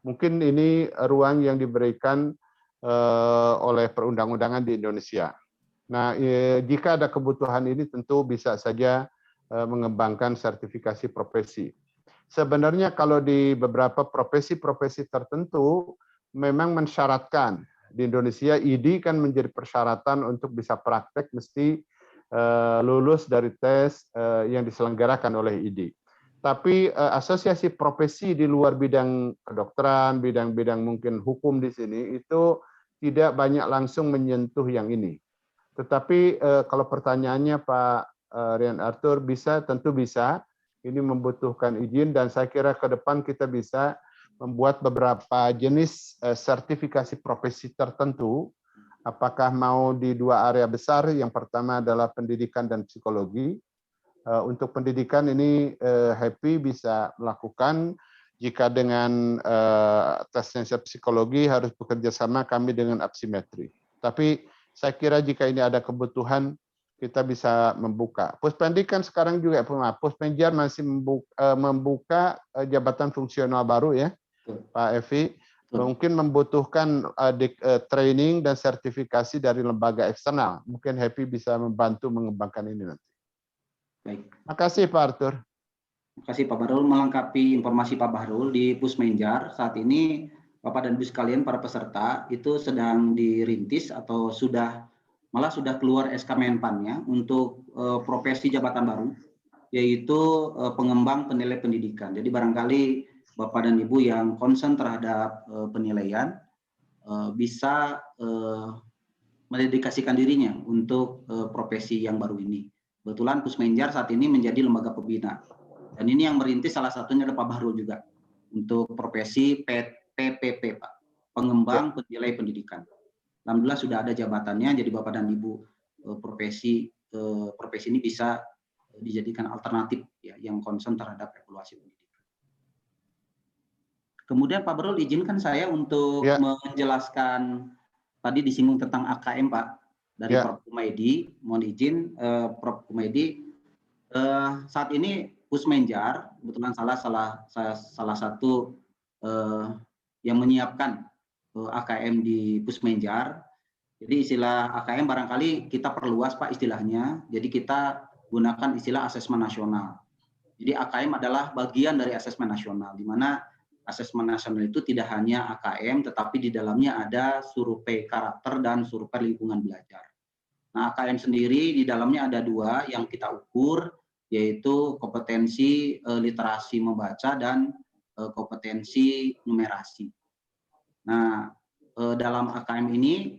Mungkin ini ruang yang diberikan oleh perundang-undangan di Indonesia. Nah, jika ada kebutuhan ini tentu bisa saja mengembangkan sertifikasi profesi. Sebenarnya kalau di beberapa profesi-profesi tertentu memang mensyaratkan, di Indonesia ID kan menjadi persyaratan untuk bisa praktek mesti lulus dari tes yang diselenggarakan oleh ID. Tapi asosiasi profesi di luar bidang kedokteran, bidang-bidang mungkin hukum di sini itu tidak banyak langsung menyentuh yang ini. Tetapi kalau pertanyaannya Pak Rian Arthur, tentu bisa. Ini membutuhkan izin, dan saya kira ke depan kita bisa membuat beberapa jenis sertifikasi profesi tertentu. Apakah mau di 2 area besar, yang pertama adalah pendidikan dan psikologi. Untuk pendidikan ini Happy bisa melakukan, jika dengan tesnya psikologi harus bekerja sama kami dengan Apsimetri. Tapi saya kira jika ini ada kebutuhan, kita bisa membuka. Puspendikan sekarang juga, Puspenjar masih membuka jabatan fungsional baru ya, Pak Evi. Mungkin membutuhkan training dan sertifikasi dari lembaga eksternal. Mungkin Happy bisa membantu mengembangkan ini nanti. Baik. Terima kasih Pak Arthur. Terima kasih Pak Bahrul. Melengkapi informasi Pak Bahrul, di Pusmenjar saat ini Bapak dan Ibu sekalian para peserta itu sedang dirintis atau malah sudah keluar SK Menpan-nya untuk profesi jabatan baru, yaitu pengembang penilai pendidikan. Jadi barangkali Bapak dan Ibu yang concern terhadap penilaian bisa mendedikasikan dirinya untuk profesi yang baru ini. Kebetulan Pusmenjar saat ini menjadi lembaga pembina. Dan ini yang merintis salah satunya ada Pak Bahrul juga untuk profesi PPP, Pak, pengembang penilai pendidikan. Alhamdulillah sudah ada jabatannya, jadi Bapak dan Ibu profesi ini bisa dijadikan alternatif ya, yang concern terhadap evaluasi pendidikan. Kemudian Pak Barul izinkan saya untuk menjelaskan tadi disinggung tentang AKM Pak dari Prof. Kumaydi. Mohon izin Prof. Kumaydi, saat ini Pusmenjar kebetulan salah satu yang menyiapkan AKM di Pusmenjar. Jadi istilah AKM barangkali kita perluas Pak istilahnya. Jadi kita gunakan istilah asesmen nasional. Jadi AKM adalah bagian dari asesmen nasional, di mana asesmen nasional itu tidak hanya AKM, tetapi di dalamnya ada survei karakter dan survei lingkungan belajar. Nah, AKM sendiri di dalamnya ada 2 yang kita ukur, yaitu kompetensi literasi membaca dan kompetensi numerasi. Nah, dalam AKM ini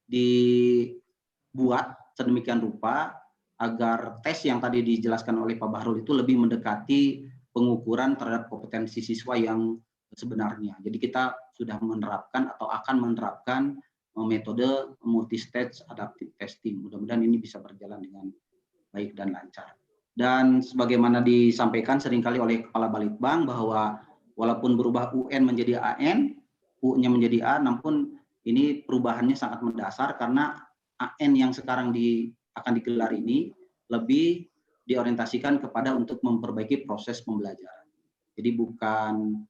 dibuat sedemikian rupa agar tes yang tadi dijelaskan oleh Pak Bahrul itu lebih mendekati pengukuran terhadap kompetensi siswa yang sebenarnya. Jadi kita sudah menerapkan atau akan menerapkan metode multi-stage adaptive testing. Mudah-mudahan ini bisa berjalan dengan baik dan lancar. Dan sebagaimana disampaikan seringkali oleh Kepala Balitbang bahwa walaupun berubah UN menjadi AN, U-nya menjadi A, namun ini perubahannya sangat mendasar karena AN yang sekarang akan digelar ini lebih diorientasikan kepada untuk memperbaiki proses pembelajaran. Jadi bukan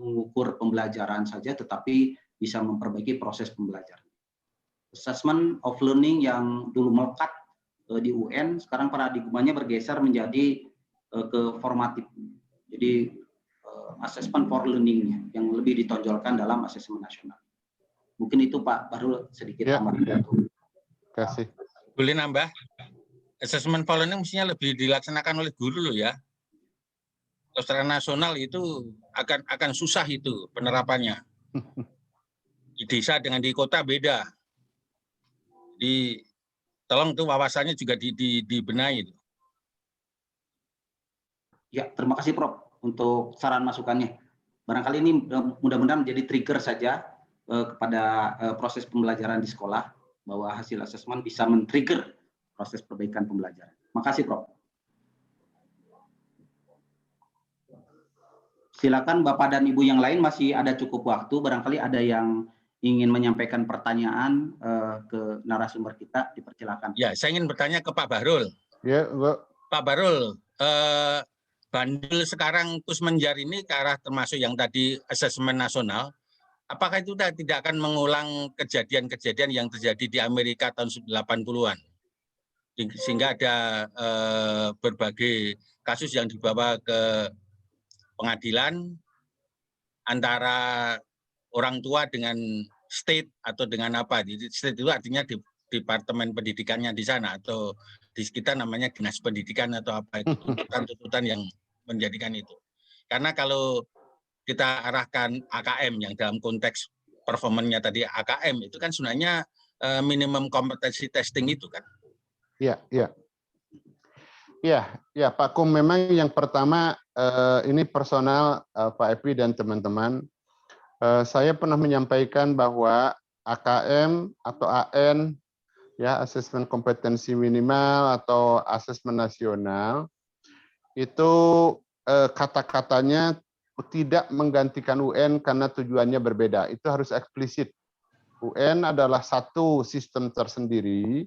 mengukur pembelajaran saja, tetapi bisa memperbaiki proses pembelajaran. Assessment of learning yang dulu melekat di UN, sekarang paradigmanya bergeser menjadi ke formatif. Jadi assessment for learning yang lebih ditonjolkan dalam asesmen nasional. Mungkin itu Pak Bahrul sedikit tambahan. Terima kasih. Boleh nambah? Assessment for learning mestinya lebih dilaksanakan oleh guru loh ya. Kalau secara nasional itu akan susah itu penerapannya. Di desa dengan di kota beda. Tolong tuh wawasannya juga dibenahi itu. Ya, terima kasih Prof untuk saran masukannya. Barangkali ini mudah-mudahan menjadi trigger saja kepada proses pembelajaran di sekolah, bahwa hasil asesmen bisa men-trigger proses perbaikan pembelajaran. Makasih Prof. Silakan Bapak dan Ibu yang lain, masih ada cukup waktu, barangkali ada yang ingin menyampaikan pertanyaan ke narasumber kita, dipersilakan. Ya, saya ingin bertanya ke Pak Bahrul. Ya, Pak Bahrul, bandul sekarang Pusmenjar ini ke arah termasuk yang tadi asesmen nasional, apakah itu tidak akan mengulang kejadian-kejadian yang terjadi di Amerika tahun 80-an? Sehingga ada berbagai kasus yang dibawa ke pengadilan antara orang tua dengan state atau dengan apa. Jadi state itu artinya di departemen pendidikannya di sana, atau di kita namanya dinas pendidikan atau apa itu, tuntutan-tuntutan yang menjadikan itu. Karena kalau kita arahkan AKM yang dalam konteks performanya tadi AKM itu kan sebenarnya minimum kompetensi testing itu kan. Ya Pak Kum, memang yang pertama ini personal Pak Epi dan teman-teman. Saya pernah menyampaikan bahwa AKM atau AN, ya asesmen kompetensi minimal atau asesmen nasional, itu kata-katanya tidak menggantikan UN karena tujuannya berbeda. Itu harus eksplisit. UN adalah satu sistem tersendiri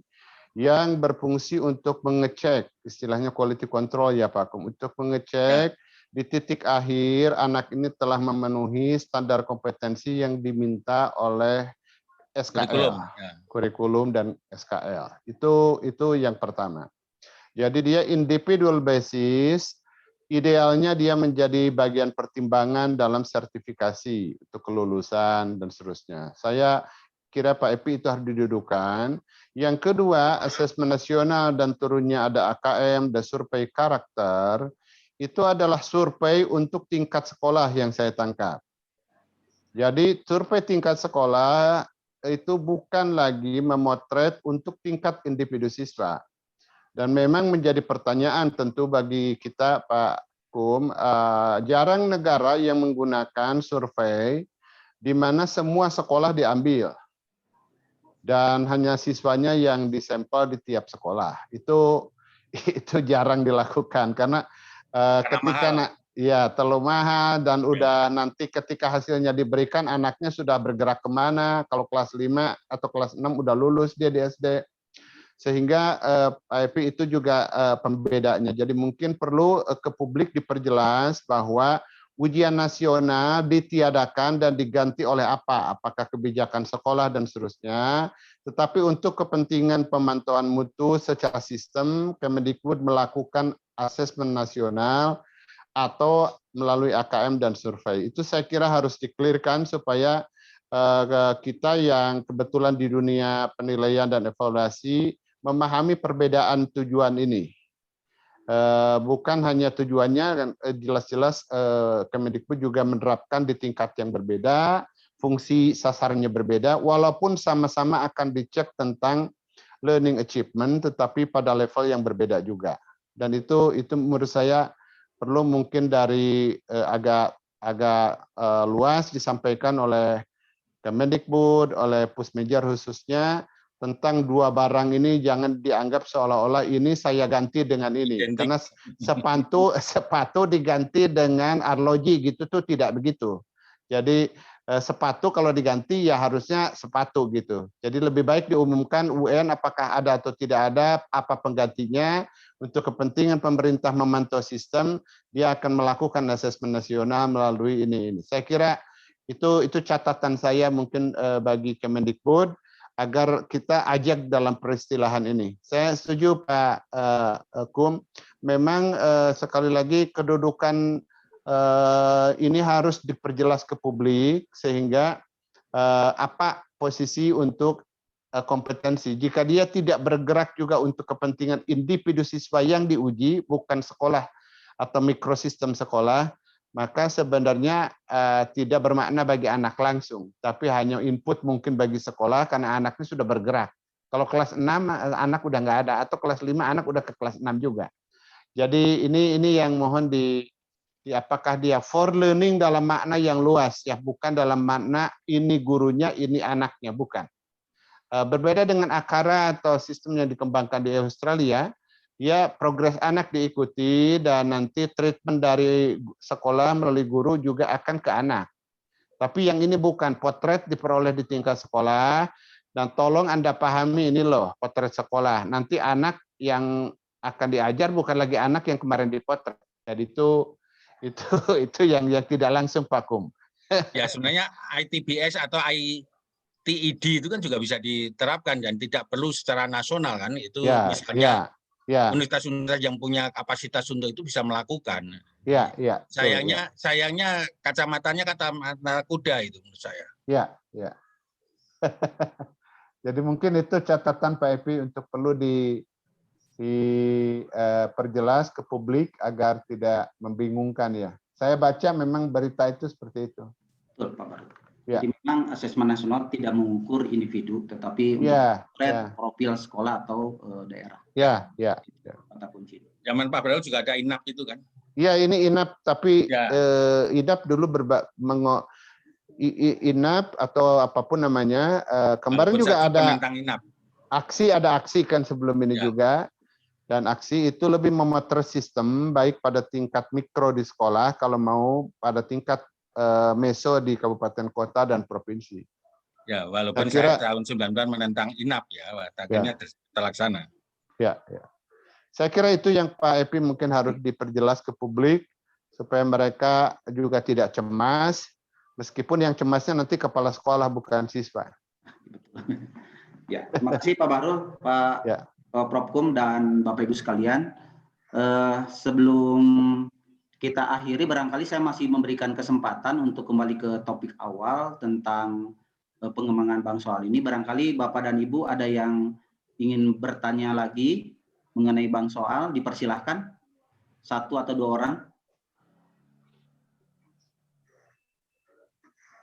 yang berfungsi untuk mengecek, istilahnya quality control ya Pak Kum, untuk mengecek di titik akhir anak ini telah memenuhi standar kompetensi yang diminta oleh SKL, kurikulum dan SKL. Itu yang pertama. Jadi dia individual basis, idealnya dia menjadi bagian pertimbangan dalam sertifikasi untuk kelulusan dan seterusnya. Saya kira Pak Epi itu harus didudukan. Yang kedua, asesmen nasional dan turunnya ada AKM dan survei karakter, itu adalah survei untuk tingkat sekolah yang saya tangkap. Jadi survei tingkat sekolah itu bukan lagi memotret untuk tingkat individu siswa. Dan memang menjadi pertanyaan tentu bagi kita Pak Kum, jarang negara yang menggunakan survei di mana semua sekolah diambil dan hanya siswanya yang disampel di tiap sekolah. Itu itu jarang dilakukan karena ketika mahal. ya terlalu mahal dan udah nanti ketika hasilnya diberikan anaknya sudah bergerak kemana, kalau kelas 5 atau kelas 6 udah lulus dia di SD. Sehingga Pak Epi itu juga pembedanya. Jadi mungkin perlu ke publik diperjelas bahwa ujian nasional ditiadakan dan diganti oleh apa? Apakah kebijakan sekolah dan seterusnya. Tetapi untuk kepentingan pemantauan mutu secara sistem, Kemendikbud melakukan asesmen nasional atau melalui AKM dan survei. Itu saya kira harus dikelirkan supaya kita yang kebetulan di dunia penilaian dan evaluasi memahami perbedaan tujuan ini. Bukan hanya tujuannya, dan jelas-jelas Kemendikbud juga menerapkan di tingkat yang berbeda, fungsi sasarannya berbeda, walaupun sama-sama akan dicek tentang learning achievement, tetapi pada level yang berbeda juga. Dan itu menurut saya perlu mungkin dari agak luas disampaikan oleh Kemendikbud, oleh Pusmejar khususnya, tentang dua barang ini jangan dianggap seolah-olah ini saya ganti dengan ini. Karena sepatu diganti dengan arloji gitu tuh tidak begitu. Jadi sepatu kalau diganti ya harusnya sepatu gitu. Jadi lebih baik diumumkan UN apakah ada atau tidak ada, apa penggantinya. Untuk kepentingan pemerintah memantau sistem, dia akan melakukan asesmen nasional melalui ini. Saya kira itu catatan saya mungkin bagi Kemendikbud, agar kita ajak dalam peristilahan ini. Saya setuju Pak Kum, memang sekali lagi kedudukan ini harus diperjelas ke publik sehingga apa posisi untuk kompetensi. Jika dia tidak bergerak juga untuk kepentingan individu siswa yang diuji, bukan sekolah atau mikrosistem sekolah, maka sebenarnya tidak bermakna bagi anak langsung, tapi hanya input mungkin bagi sekolah karena anaknya sudah bergerak. Kalau kelas 6 anak udah nggak ada, atau kelas 5 anak udah ke kelas 6 juga. Jadi ini yang mohon apakah dia for learning dalam makna yang luas ya, bukan dalam makna ini gurunya, ini anaknya, bukan. Berbeda dengan Akara atau sistem yang dikembangkan di Australia, ya progres anak diikuti dan nanti treatment dari sekolah melalui guru juga akan ke anak. Tapi yang ini bukan, potret diperoleh di tingkat sekolah dan tolong Anda pahami ini loh potret sekolah. Nanti anak yang akan diajar bukan lagi anak yang kemarin dipotret. Jadi itu yang tidak langsung Pak Kum. Ya sebenarnya ITBS atau ITED itu kan juga bisa diterapkan dan tidak perlu secara nasional kan, itu Ya, misalnya ya. Universitas-universitas yang punya kapasitas untuk itu bisa melakukan. Ya. Sayangnya kacamatanya kacamata kuda itu menurut saya. Ya. Jadi mungkin itu catatan Pak Epi untuk perlu diperjelas ke publik agar tidak membingungkan ya. Saya baca memang berita itu seperti itu. Betul Pak Baru. Ya. Jadi memang asesmen nasional tidak mengukur individu, tetapi untuk profil sekolah atau daerah. Ya. Kata kunci. Zaman Pak Baru juga ada INAP itu kan? Ya ini INAP, tapi INAP dulu INAP atau apapun namanya. Kemarin juga ada aksi kan sebelum ini juga. Dan aksi itu lebih memotret sistem baik pada tingkat mikro di sekolah, kalau mau pada tingkat meso di kabupaten kota dan provinsi. Ya, walaupun saya tahun 19 menentang INAP ya, akhirnya terlaksana. Ya. Saya kira itu yang Pak Epi mungkin harus diperjelas ke publik supaya mereka juga tidak cemas, meskipun yang cemasnya nanti kepala sekolah bukan siswa. Ya, terima kasih Pak Bahrul, Pak Prof Kum dan Bapak Ibu sekalian. Sebelum kita akhiri, barangkali saya masih memberikan kesempatan untuk kembali ke topik awal tentang pengembangan bank soal ini. Barangkali Bapak dan Ibu ada yang ingin bertanya lagi mengenai bank soal, dipersilahkan. 1 atau 2 orang.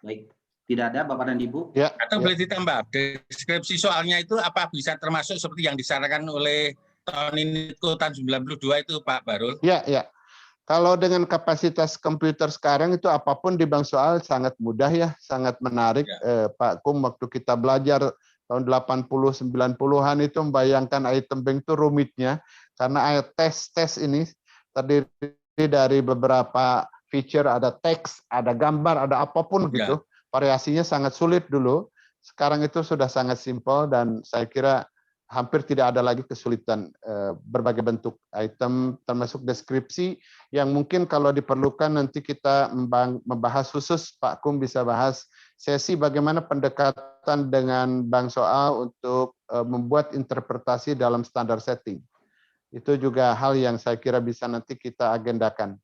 Baik, tidak ada Bapak dan Ibu. Atau boleh ditambah, deskripsi soalnya itu apa bisa termasuk seperti yang disarankan oleh tahun ini tahun 92 itu Pak Bahrul? Ya. Kalau dengan kapasitas komputer sekarang itu apapun di bank soal sangat mudah ya, sangat menarik. Pak Kum, waktu kita belajar tahun 80-90-an itu membayangkan item bank itu rumitnya, karena tes ini terdiri dari beberapa feature, ada teks, ada gambar, ada apapun gitu. Variasinya sangat sulit dulu. Sekarang itu sudah sangat simpel dan saya kira hampir tidak ada lagi kesulitan. Berbagai bentuk item termasuk deskripsi yang mungkin kalau diperlukan nanti kita membahas khusus, Pak Kum bisa bahas sesi bagaimana pendekatan dengan bank soal untuk membuat interpretasi dalam standar setting. Itu juga hal yang saya kira bisa nanti kita agendakan.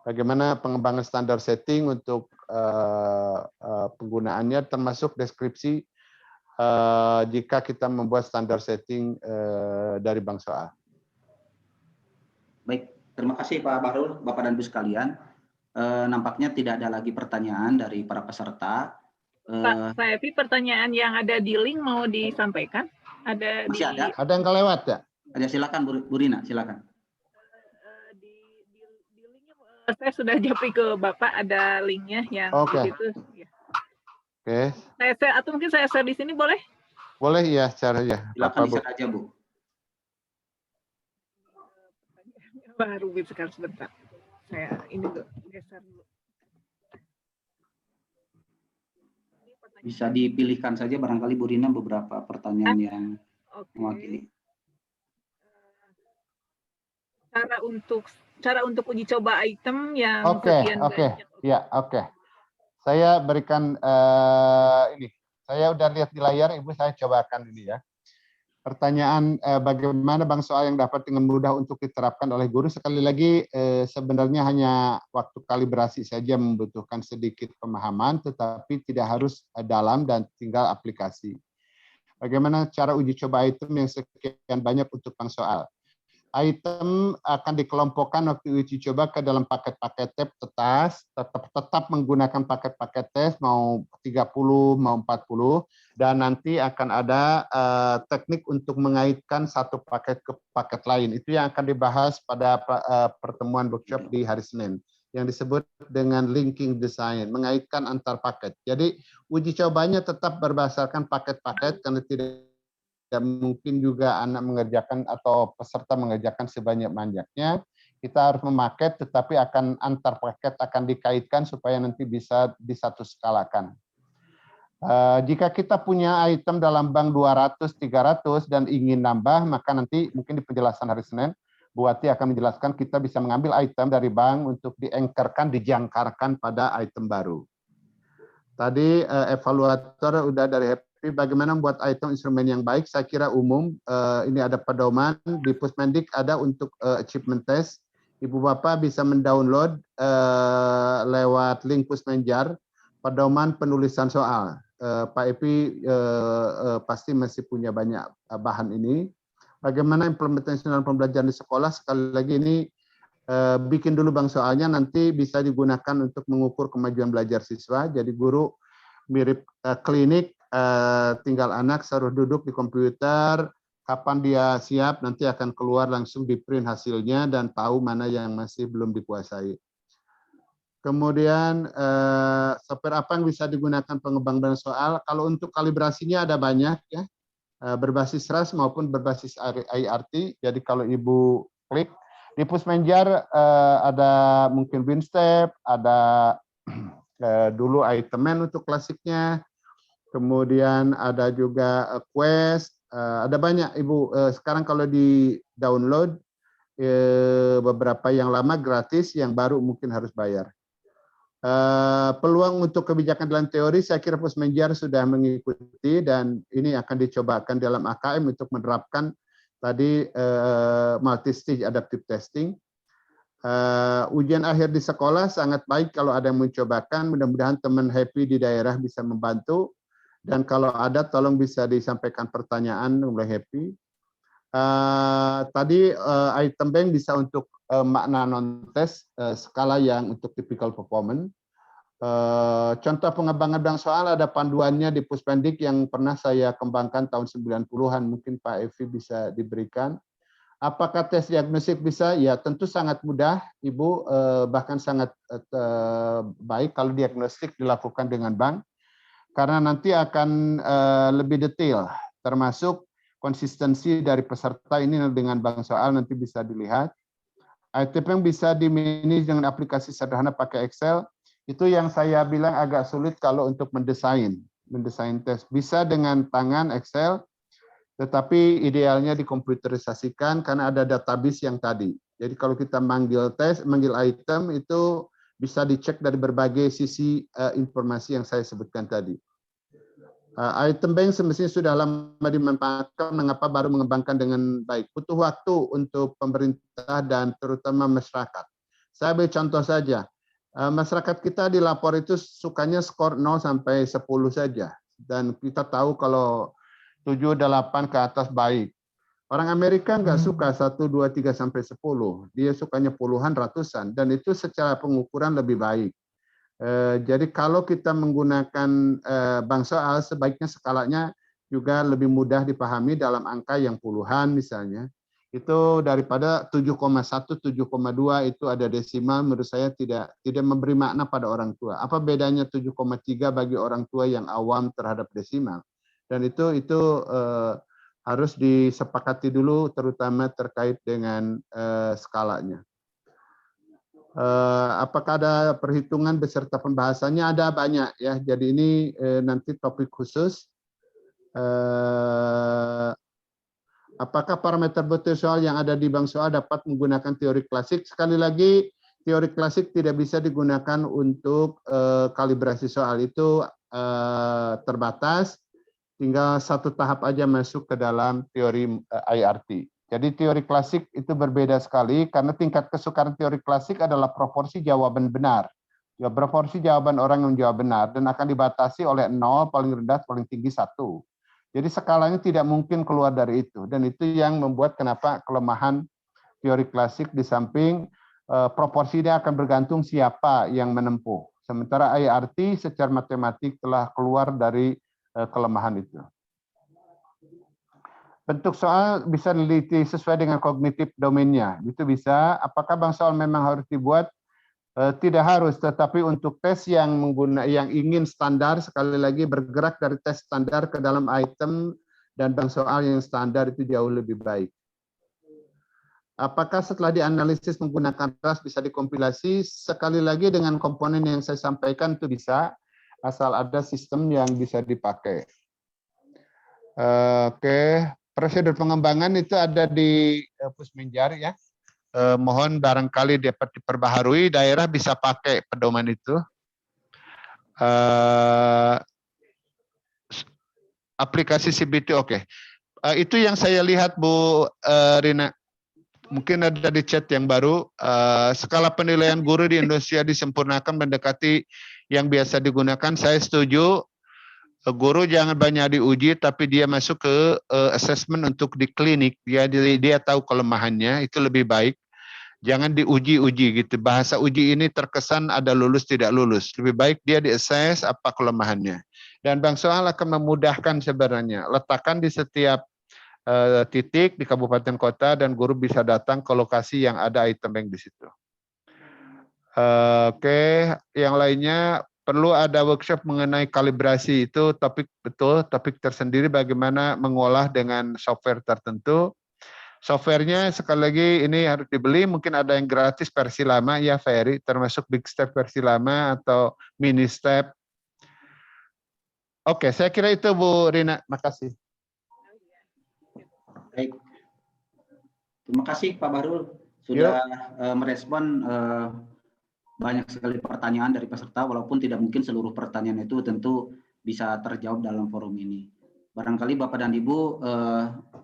Bagaimana pengembangan standar setting untuk penggunaannya, termasuk deskripsi jika kita membuat standar setting dari bank soal. Baik, terima kasih Pak Bahrul, Bapak dan Ibu sekalian. Nampaknya tidak ada lagi pertanyaan dari para peserta. Pak Evi, pertanyaan yang ada di link mau disampaikan? Masih ada? Ada yang kelewat ya? Ada, silakan Bu Rina, silakan. Di linknya saya sudah japri ke Bapak, ada linknya yang di situ. Ya. Oke. Saya share, atau mungkin saya share di sini boleh? Boleh ya, cara ya. Silakan di-share aja Bu. Baru sekarang sebentar. Saya ini dulu, geser dulu. Bisa dipilihkan saja barangkali Bu Rina beberapa pertanyaan yang mewakili. Cara untuk uji coba item yang sekian banyak. Ya, oke. Saya berikan ini. Saya udah lihat di layar, Ibu, saya cobakan ini ya. Pertanyaan bagaimana bank soal yang dapat dengan mudah untuk diterapkan oleh guru. Sekali lagi sebenarnya hanya waktu kalibrasi saja membutuhkan sedikit pemahaman, tetapi tidak harus dalam dan tinggal aplikasi. Bagaimana cara uji coba item yang sekian banyak untuk bank soal? Item akan dikelompokkan waktu uji coba ke dalam paket-paket tab tetap menggunakan paket-paket tes mau 30 mau 40, dan nanti akan ada teknik untuk mengaitkan satu paket ke paket lain. Itu yang akan dibahas pada pertemuan workshop di hari Senin yang disebut dengan linking design, mengaitkan antar paket. Jadi uji cobanya tetap berdasarkan paket-paket karena tidak mungkin juga anak mengerjakan atau peserta mengerjakan sebanyak-banyaknya. Kita harus memaket, tetapi akan antar paket akan dikaitkan supaya nanti bisa disatu skalakan. Jika kita punya item dalam bank 200-300 dan ingin nambah, maka nanti mungkin di penjelasan hari Senin, Bu Wati akan menjelaskan kita bisa mengambil item dari bank untuk diengkerkan, dijangkarkan pada item baru. Tadi evaluator udah dari bagaimana membuat item instrumen yang baik, saya kira umum. Ini ada pedoman, di Pusmendik ada untuk achievement test. Ibu Bapak bisa mendownload lewat link Pusmenjar, pedoman penulisan soal. Pak Epi pasti masih punya banyak bahan ini. Bagaimana implementasi dalam pembelajaran di sekolah, sekali lagi ini bikin dulu bank soalnya, nanti bisa digunakan untuk mengukur kemajuan belajar siswa. Jadi guru mirip klinik, tinggal anak suruh duduk di komputer, kapan dia siap nanti akan keluar langsung di print hasilnya dan tahu mana yang masih belum dikuasai. Kemudian software apa yang bisa digunakan pengembang bank soal? Kalau untuk kalibrasinya ada banyak ya, berbasis RAS maupun berbasis IRT. Jadi kalau Ibu klik di Pusmenjar ada mungkin WinStep, ada dulu Itemen untuk klasiknya. Kemudian ada juga Quest, ada banyak Ibu. Sekarang kalau di download beberapa yang lama gratis, yang baru mungkin harus bayar. Peluang untuk kebijakan dalam teori, saya kira Pusmenjar sudah mengikuti dan ini akan dicobakan dalam AKM untuk menerapkan tadi multi-stage adaptive testing. Ujian akhir di sekolah sangat baik kalau ada yang mencobakan, mudah-mudahan teman happy di daerah bisa membantu. Dan kalau ada, tolong bisa disampaikan pertanyaan oleh Happy. Tadi item bank bisa untuk makna non-test, skala yang untuk typical performance. Contoh pengembangan bank soal ada panduannya di Puspendik yang pernah saya kembangkan tahun 90-an, mungkin Pak Evi bisa diberikan. Apakah tes diagnostik bisa? Ya tentu sangat mudah, Ibu, bahkan sangat baik kalau diagnostik dilakukan dengan bank. Karena nanti akan lebih detail, termasuk konsistensi dari peserta ini dengan bank soal nanti bisa dilihat. Item yang bisa di-manage dengan aplikasi sederhana pakai Excel, itu yang saya bilang agak sulit kalau untuk mendesain tes. Bisa dengan tangan Excel, tetapi idealnya dikomputerisasikan karena ada database yang tadi. Jadi kalau kita manggil item itu bisa dicek dari berbagai sisi informasi yang saya sebutkan tadi. Item bank semestinya sudah lama dimanfaatkan, mengapa baru mengembangkan dengan baik? Butuh waktu untuk pemerintah dan terutama masyarakat. Saya beri contoh saja. Masyarakat kita di lapor itu sukanya skor 0 sampai 10 saja. Dan kita tahu kalau 7, 8 ke atas baik. Orang Amerika nggak suka 1, 2, 3 sampai 10. Dia sukanya puluhan, ratusan. Dan itu secara pengukuran lebih baik. Jadi kalau kita menggunakan bank soal, sebaiknya skalanya juga lebih mudah dipahami dalam angka yang puluhan misalnya. Itu daripada 7,1, 7,2 itu ada desimal, menurut saya tidak memberi makna pada orang tua. Apa bedanya 7,3 bagi orang tua yang awam terhadap desimal? Dan itu harus disepakati dulu, terutama terkait dengan skalanya. Apakah ada perhitungan beserta pembahasannya? Ada banyak ya. Jadi ini nanti topik khusus. Apakah parameter butir soal yang ada di bank soal dapat menggunakan teori klasik? Sekali lagi, teori klasik tidak bisa digunakan untuk kalibrasi soal, itu terbatas. Tinggal satu tahap aja masuk ke dalam teori IRT. Jadi teori klasik itu berbeda sekali karena tingkat kesukaran teori klasik adalah proporsi jawaban benar. Ya, proporsi jawaban orang yang jawab benar dan akan dibatasi oleh 0, paling rendah, paling tinggi 1. Jadi skalanya tidak mungkin keluar dari itu. Dan itu yang membuat kenapa kelemahan teori klasik, di samping proporsinya akan bergantung siapa yang menempuh. Sementara IRT secara matematik telah keluar dari kelemahan itu. Bentuk soal bisa diliti sesuai dengan kognitif domainnya. Itu bisa. Apakah bank soal memang harus dibuat? Tidak harus, tetapi untuk tes yang ingin standar, sekali lagi bergerak dari tes standar ke dalam item dan bank soal yang standar itu jauh lebih baik. Apakah setelah dianalisis menggunakan RAS bisa dikompilasi? Sekali lagi dengan komponen yang saya sampaikan itu bisa, asal ada sistem yang bisa dipakai. Oke. Prosedur pengembangan itu ada di Pusmenjar ya. Mohon barangkali dapat diperbaharui, daerah bisa pakai pedoman itu. Aplikasi CBT oke. Itu yang saya lihat Bu Rina. Mungkin ada di chat yang baru. Skala penilaian guru di Indonesia disempurnakan mendekati yang biasa digunakan. Saya setuju. Guru jangan banyak diuji, tapi dia masuk ke assessment untuk di klinik. Dia tahu kelemahannya, itu lebih baik. Jangan diuji-uji gitu. Bahasa uji ini terkesan ada lulus tidak lulus. Lebih baik dia di-assess apa kelemahannya. Dan bank soal akan memudahkan sebenarnya. Letakkan di setiap titik di kabupaten kota dan guru bisa datang ke lokasi yang ada item bank di situ. Oke, yang lainnya perlu ada workshop mengenai kalibrasi, itu topik tersendiri bagaimana mengolah dengan software tertentu. Softwarenya sekali lagi ini harus dibeli, mungkin ada yang gratis versi lama ya Ferry, termasuk Big Step versi lama atau Mini Step. Oke, saya kira itu Bu Rina, makasih. Baik. Terima kasih Pak Bahrul sudah merespon banyak sekali pertanyaan dari peserta, walaupun tidak mungkin seluruh pertanyaan itu tentu bisa terjawab dalam forum ini. Barangkali Bapak dan Ibu,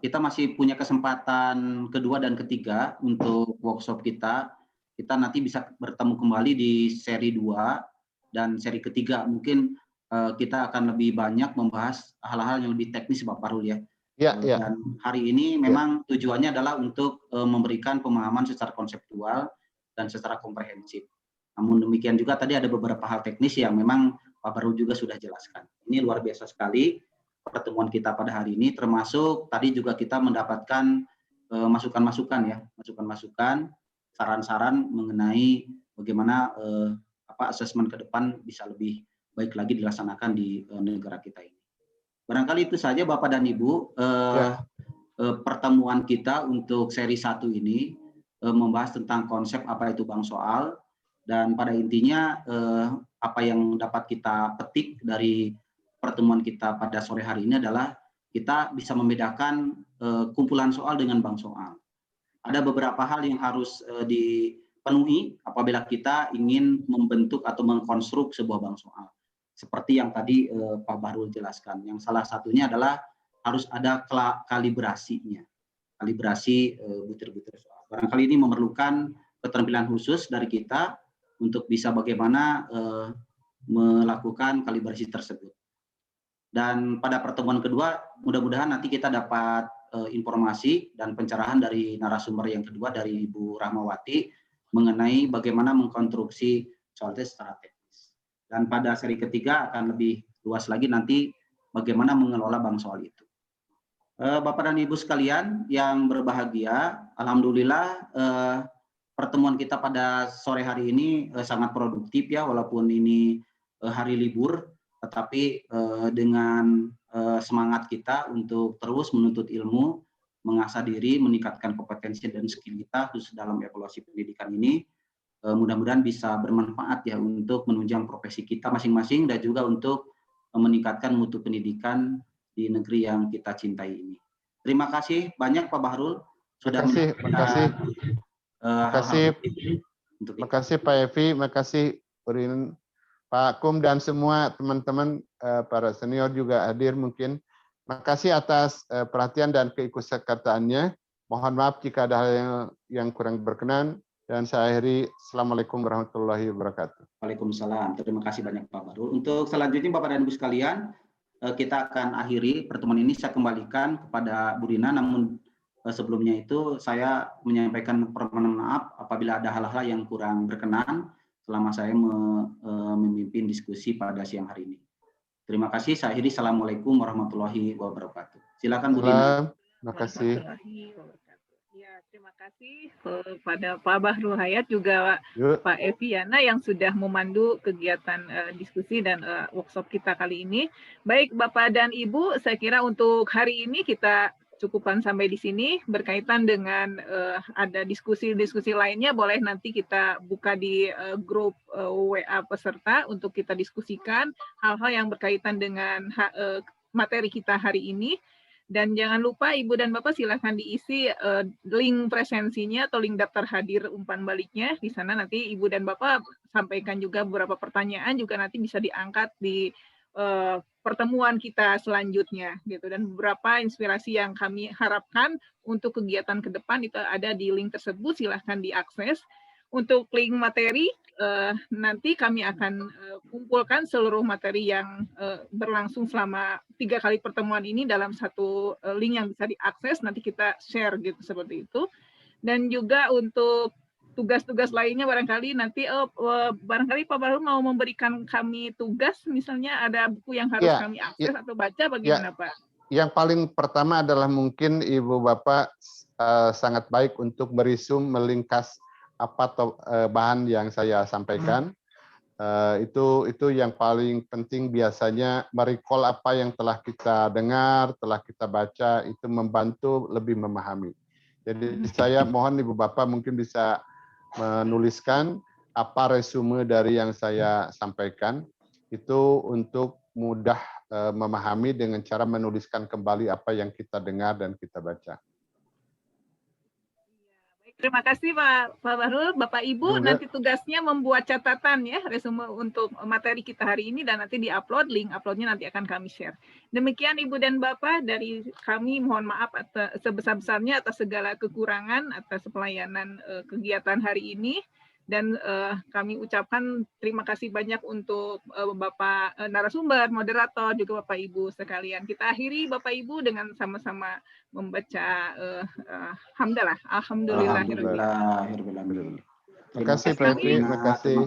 kita masih punya kesempatan kedua dan ketiga untuk workshop kita. Kita nanti bisa bertemu kembali di seri 2 dan seri ketiga. Mungkin kita akan lebih banyak membahas hal-hal yang lebih teknis Bapak Bahrul ya. Dan hari ini memang tujuannya adalah untuk memberikan pemahaman secara konseptual dan secara komprehensif. Namun demikian juga tadi ada beberapa hal teknis yang memang Pak Bahrul juga sudah jelaskan. Ini luar biasa sekali pertemuan kita pada hari ini, termasuk tadi juga kita mendapatkan masukan-masukan ya, masukan-masukan, saran-saran mengenai bagaimana asesmen ke depan bisa lebih baik lagi dilaksanakan di negara kita ini. Barangkali itu saja Bapak dan Ibu. pertemuan kita untuk seri 1 ini membahas tentang konsep apa itu bank soal, dan pada intinya apa yang dapat kita petik dari pertemuan kita pada sore hari ini adalah kita bisa membedakan kumpulan soal dengan bank soal. Ada beberapa hal yang harus dipenuhi apabila kita ingin membentuk atau mengkonstruk sebuah bank soal. Seperti yang tadi Pak Bahrul jelaskan. Yang salah satunya adalah harus ada kalibrasinya. Kalibrasi butir-butir soal. Barangkali ini memerlukan keterampilan khusus dari kita untuk bisa bagaimana melakukan kalibrasi tersebut. Dan pada pertemuan kedua, mudah-mudahan nanti kita dapat informasi dan pencerahan dari narasumber yang kedua dari Ibu Rahmawati mengenai bagaimana mengkonstruksi soal tes secara teknis. Dan pada seri ketiga akan lebih luas lagi nanti bagaimana mengelola bank soal itu. Bapak dan Ibu sekalian yang berbahagia, alhamdulillah pertemuan kita pada sore hari ini sangat produktif ya, walaupun ini hari libur, tetapi dengan semangat kita untuk terus menuntut ilmu, mengasah diri, meningkatkan kompetensi dan skill kita khusus dalam evaluasi pendidikan ini, mudah-mudahan bisa bermanfaat ya untuk menunjang profesi kita masing-masing dan juga untuk meningkatkan mutu pendidikan di negeri yang kita cintai ini. Terima kasih banyak Pak Bahrul sudah Terima kasih Pak Evi, terima kasih Pak Kum dan semua teman-teman para senior juga hadir mungkin. Terima kasih atas perhatian dan keikutsertaannya. Mohon maaf jika ada hal yang kurang berkenan, dan saya akhiri. Assalamualaikum warahmatullahi wabarakatuh. Waalaikumsalam. Terima kasih banyak Pak Bahrul. Untuk selanjutnya Bapak dan Ibu sekalian, kita akan akhiri pertemuan ini. Saya kembalikan kepada Bu Rina, namun sebelumnya itu saya menyampaikan permohonan maaf apabila ada hal-hal yang kurang berkenan selama saya memimpin diskusi pada siang hari ini. Terima kasih. Saya akhiri. Assalamualaikum warahmatullahi wabarakatuh. Silakan Bu Rina. Terima kasih. Ya, terima kasih kepada Pak Bahrul Hayat juga Pak Evi Yana yang sudah memandu kegiatan diskusi dan workshop kita kali ini. Baik Bapak dan Ibu, saya kira untuk hari ini kita cukupkan sampai di sini. Berkaitan dengan ada diskusi-diskusi lainnya, boleh nanti kita buka di grup WA peserta untuk kita diskusikan hal-hal yang berkaitan dengan materi kita hari ini. Dan jangan lupa Ibu dan Bapak silakan diisi link presensinya atau link daftar hadir umpan baliknya. Di sana nanti Ibu dan Bapak sampaikan juga beberapa pertanyaan, juga nanti bisa diangkat di pertemuan kita selanjutnya gitu. Dan beberapa inspirasi yang kami harapkan untuk kegiatan ke depan itu ada di link tersebut, silahkan diakses. Untuk link materi nanti kami akan kumpulkan seluruh materi yang berlangsung selama 3 kali pertemuan ini dalam satu link yang bisa diakses, nanti kita share gitu seperti itu. Dan juga untuk tugas-tugas lainnya barangkali nanti barangkali Pak Bahrul mau memberikan kami tugas, misalnya ada buku yang harus kami akses atau baca, bagaimana Pak? Yang paling pertama adalah mungkin Ibu Bapak sangat baik untuk merisum, melingkas apa bahan yang saya sampaikan. Itu yang paling penting, biasanya merecall apa yang telah kita dengar, telah kita baca, itu membantu lebih memahami. Jadi saya mohon Ibu Bapak mungkin bisa menuliskan apa resume dari yang saya sampaikan, itu untuk mudah memahami dengan cara menuliskan kembali apa yang kita dengar dan kita baca. Terima kasih Pak Bahrul. Bapak Ibu nanti tugasnya membuat catatan ya, resume untuk materi kita hari ini, dan nanti diupload, link uploadnya nanti akan kami share. Demikian Ibu dan Bapak dari kami, mohon maaf sebesar-besarnya atas segala kekurangan atas pelayanan kegiatan hari ini. Dan kami ucapkan terima kasih banyak untuk Bapak narasumber, moderator, juga Bapak Ibu sekalian. Kita akhiri Bapak Ibu dengan sama-sama membaca hamdalah. Alhamdulillah. Terima kasih Pak Evi, terima kasih.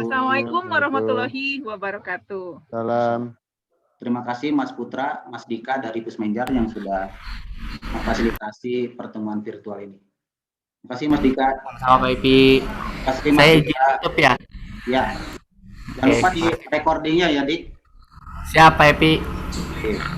Assalamualaikum warahmatullahi wabarakatuh. Salam. Terima kasih Mas Putra, Mas Dika dari Pusmenjar yang sudah memfasilitasi pertemuan virtual ini. Terima kasih Mas Dika. Sama Pak Evi. Saya YouTube ya. Ya. Jangan lupa di recordingnya ya, Dik. Siap Pak Evi. Oke.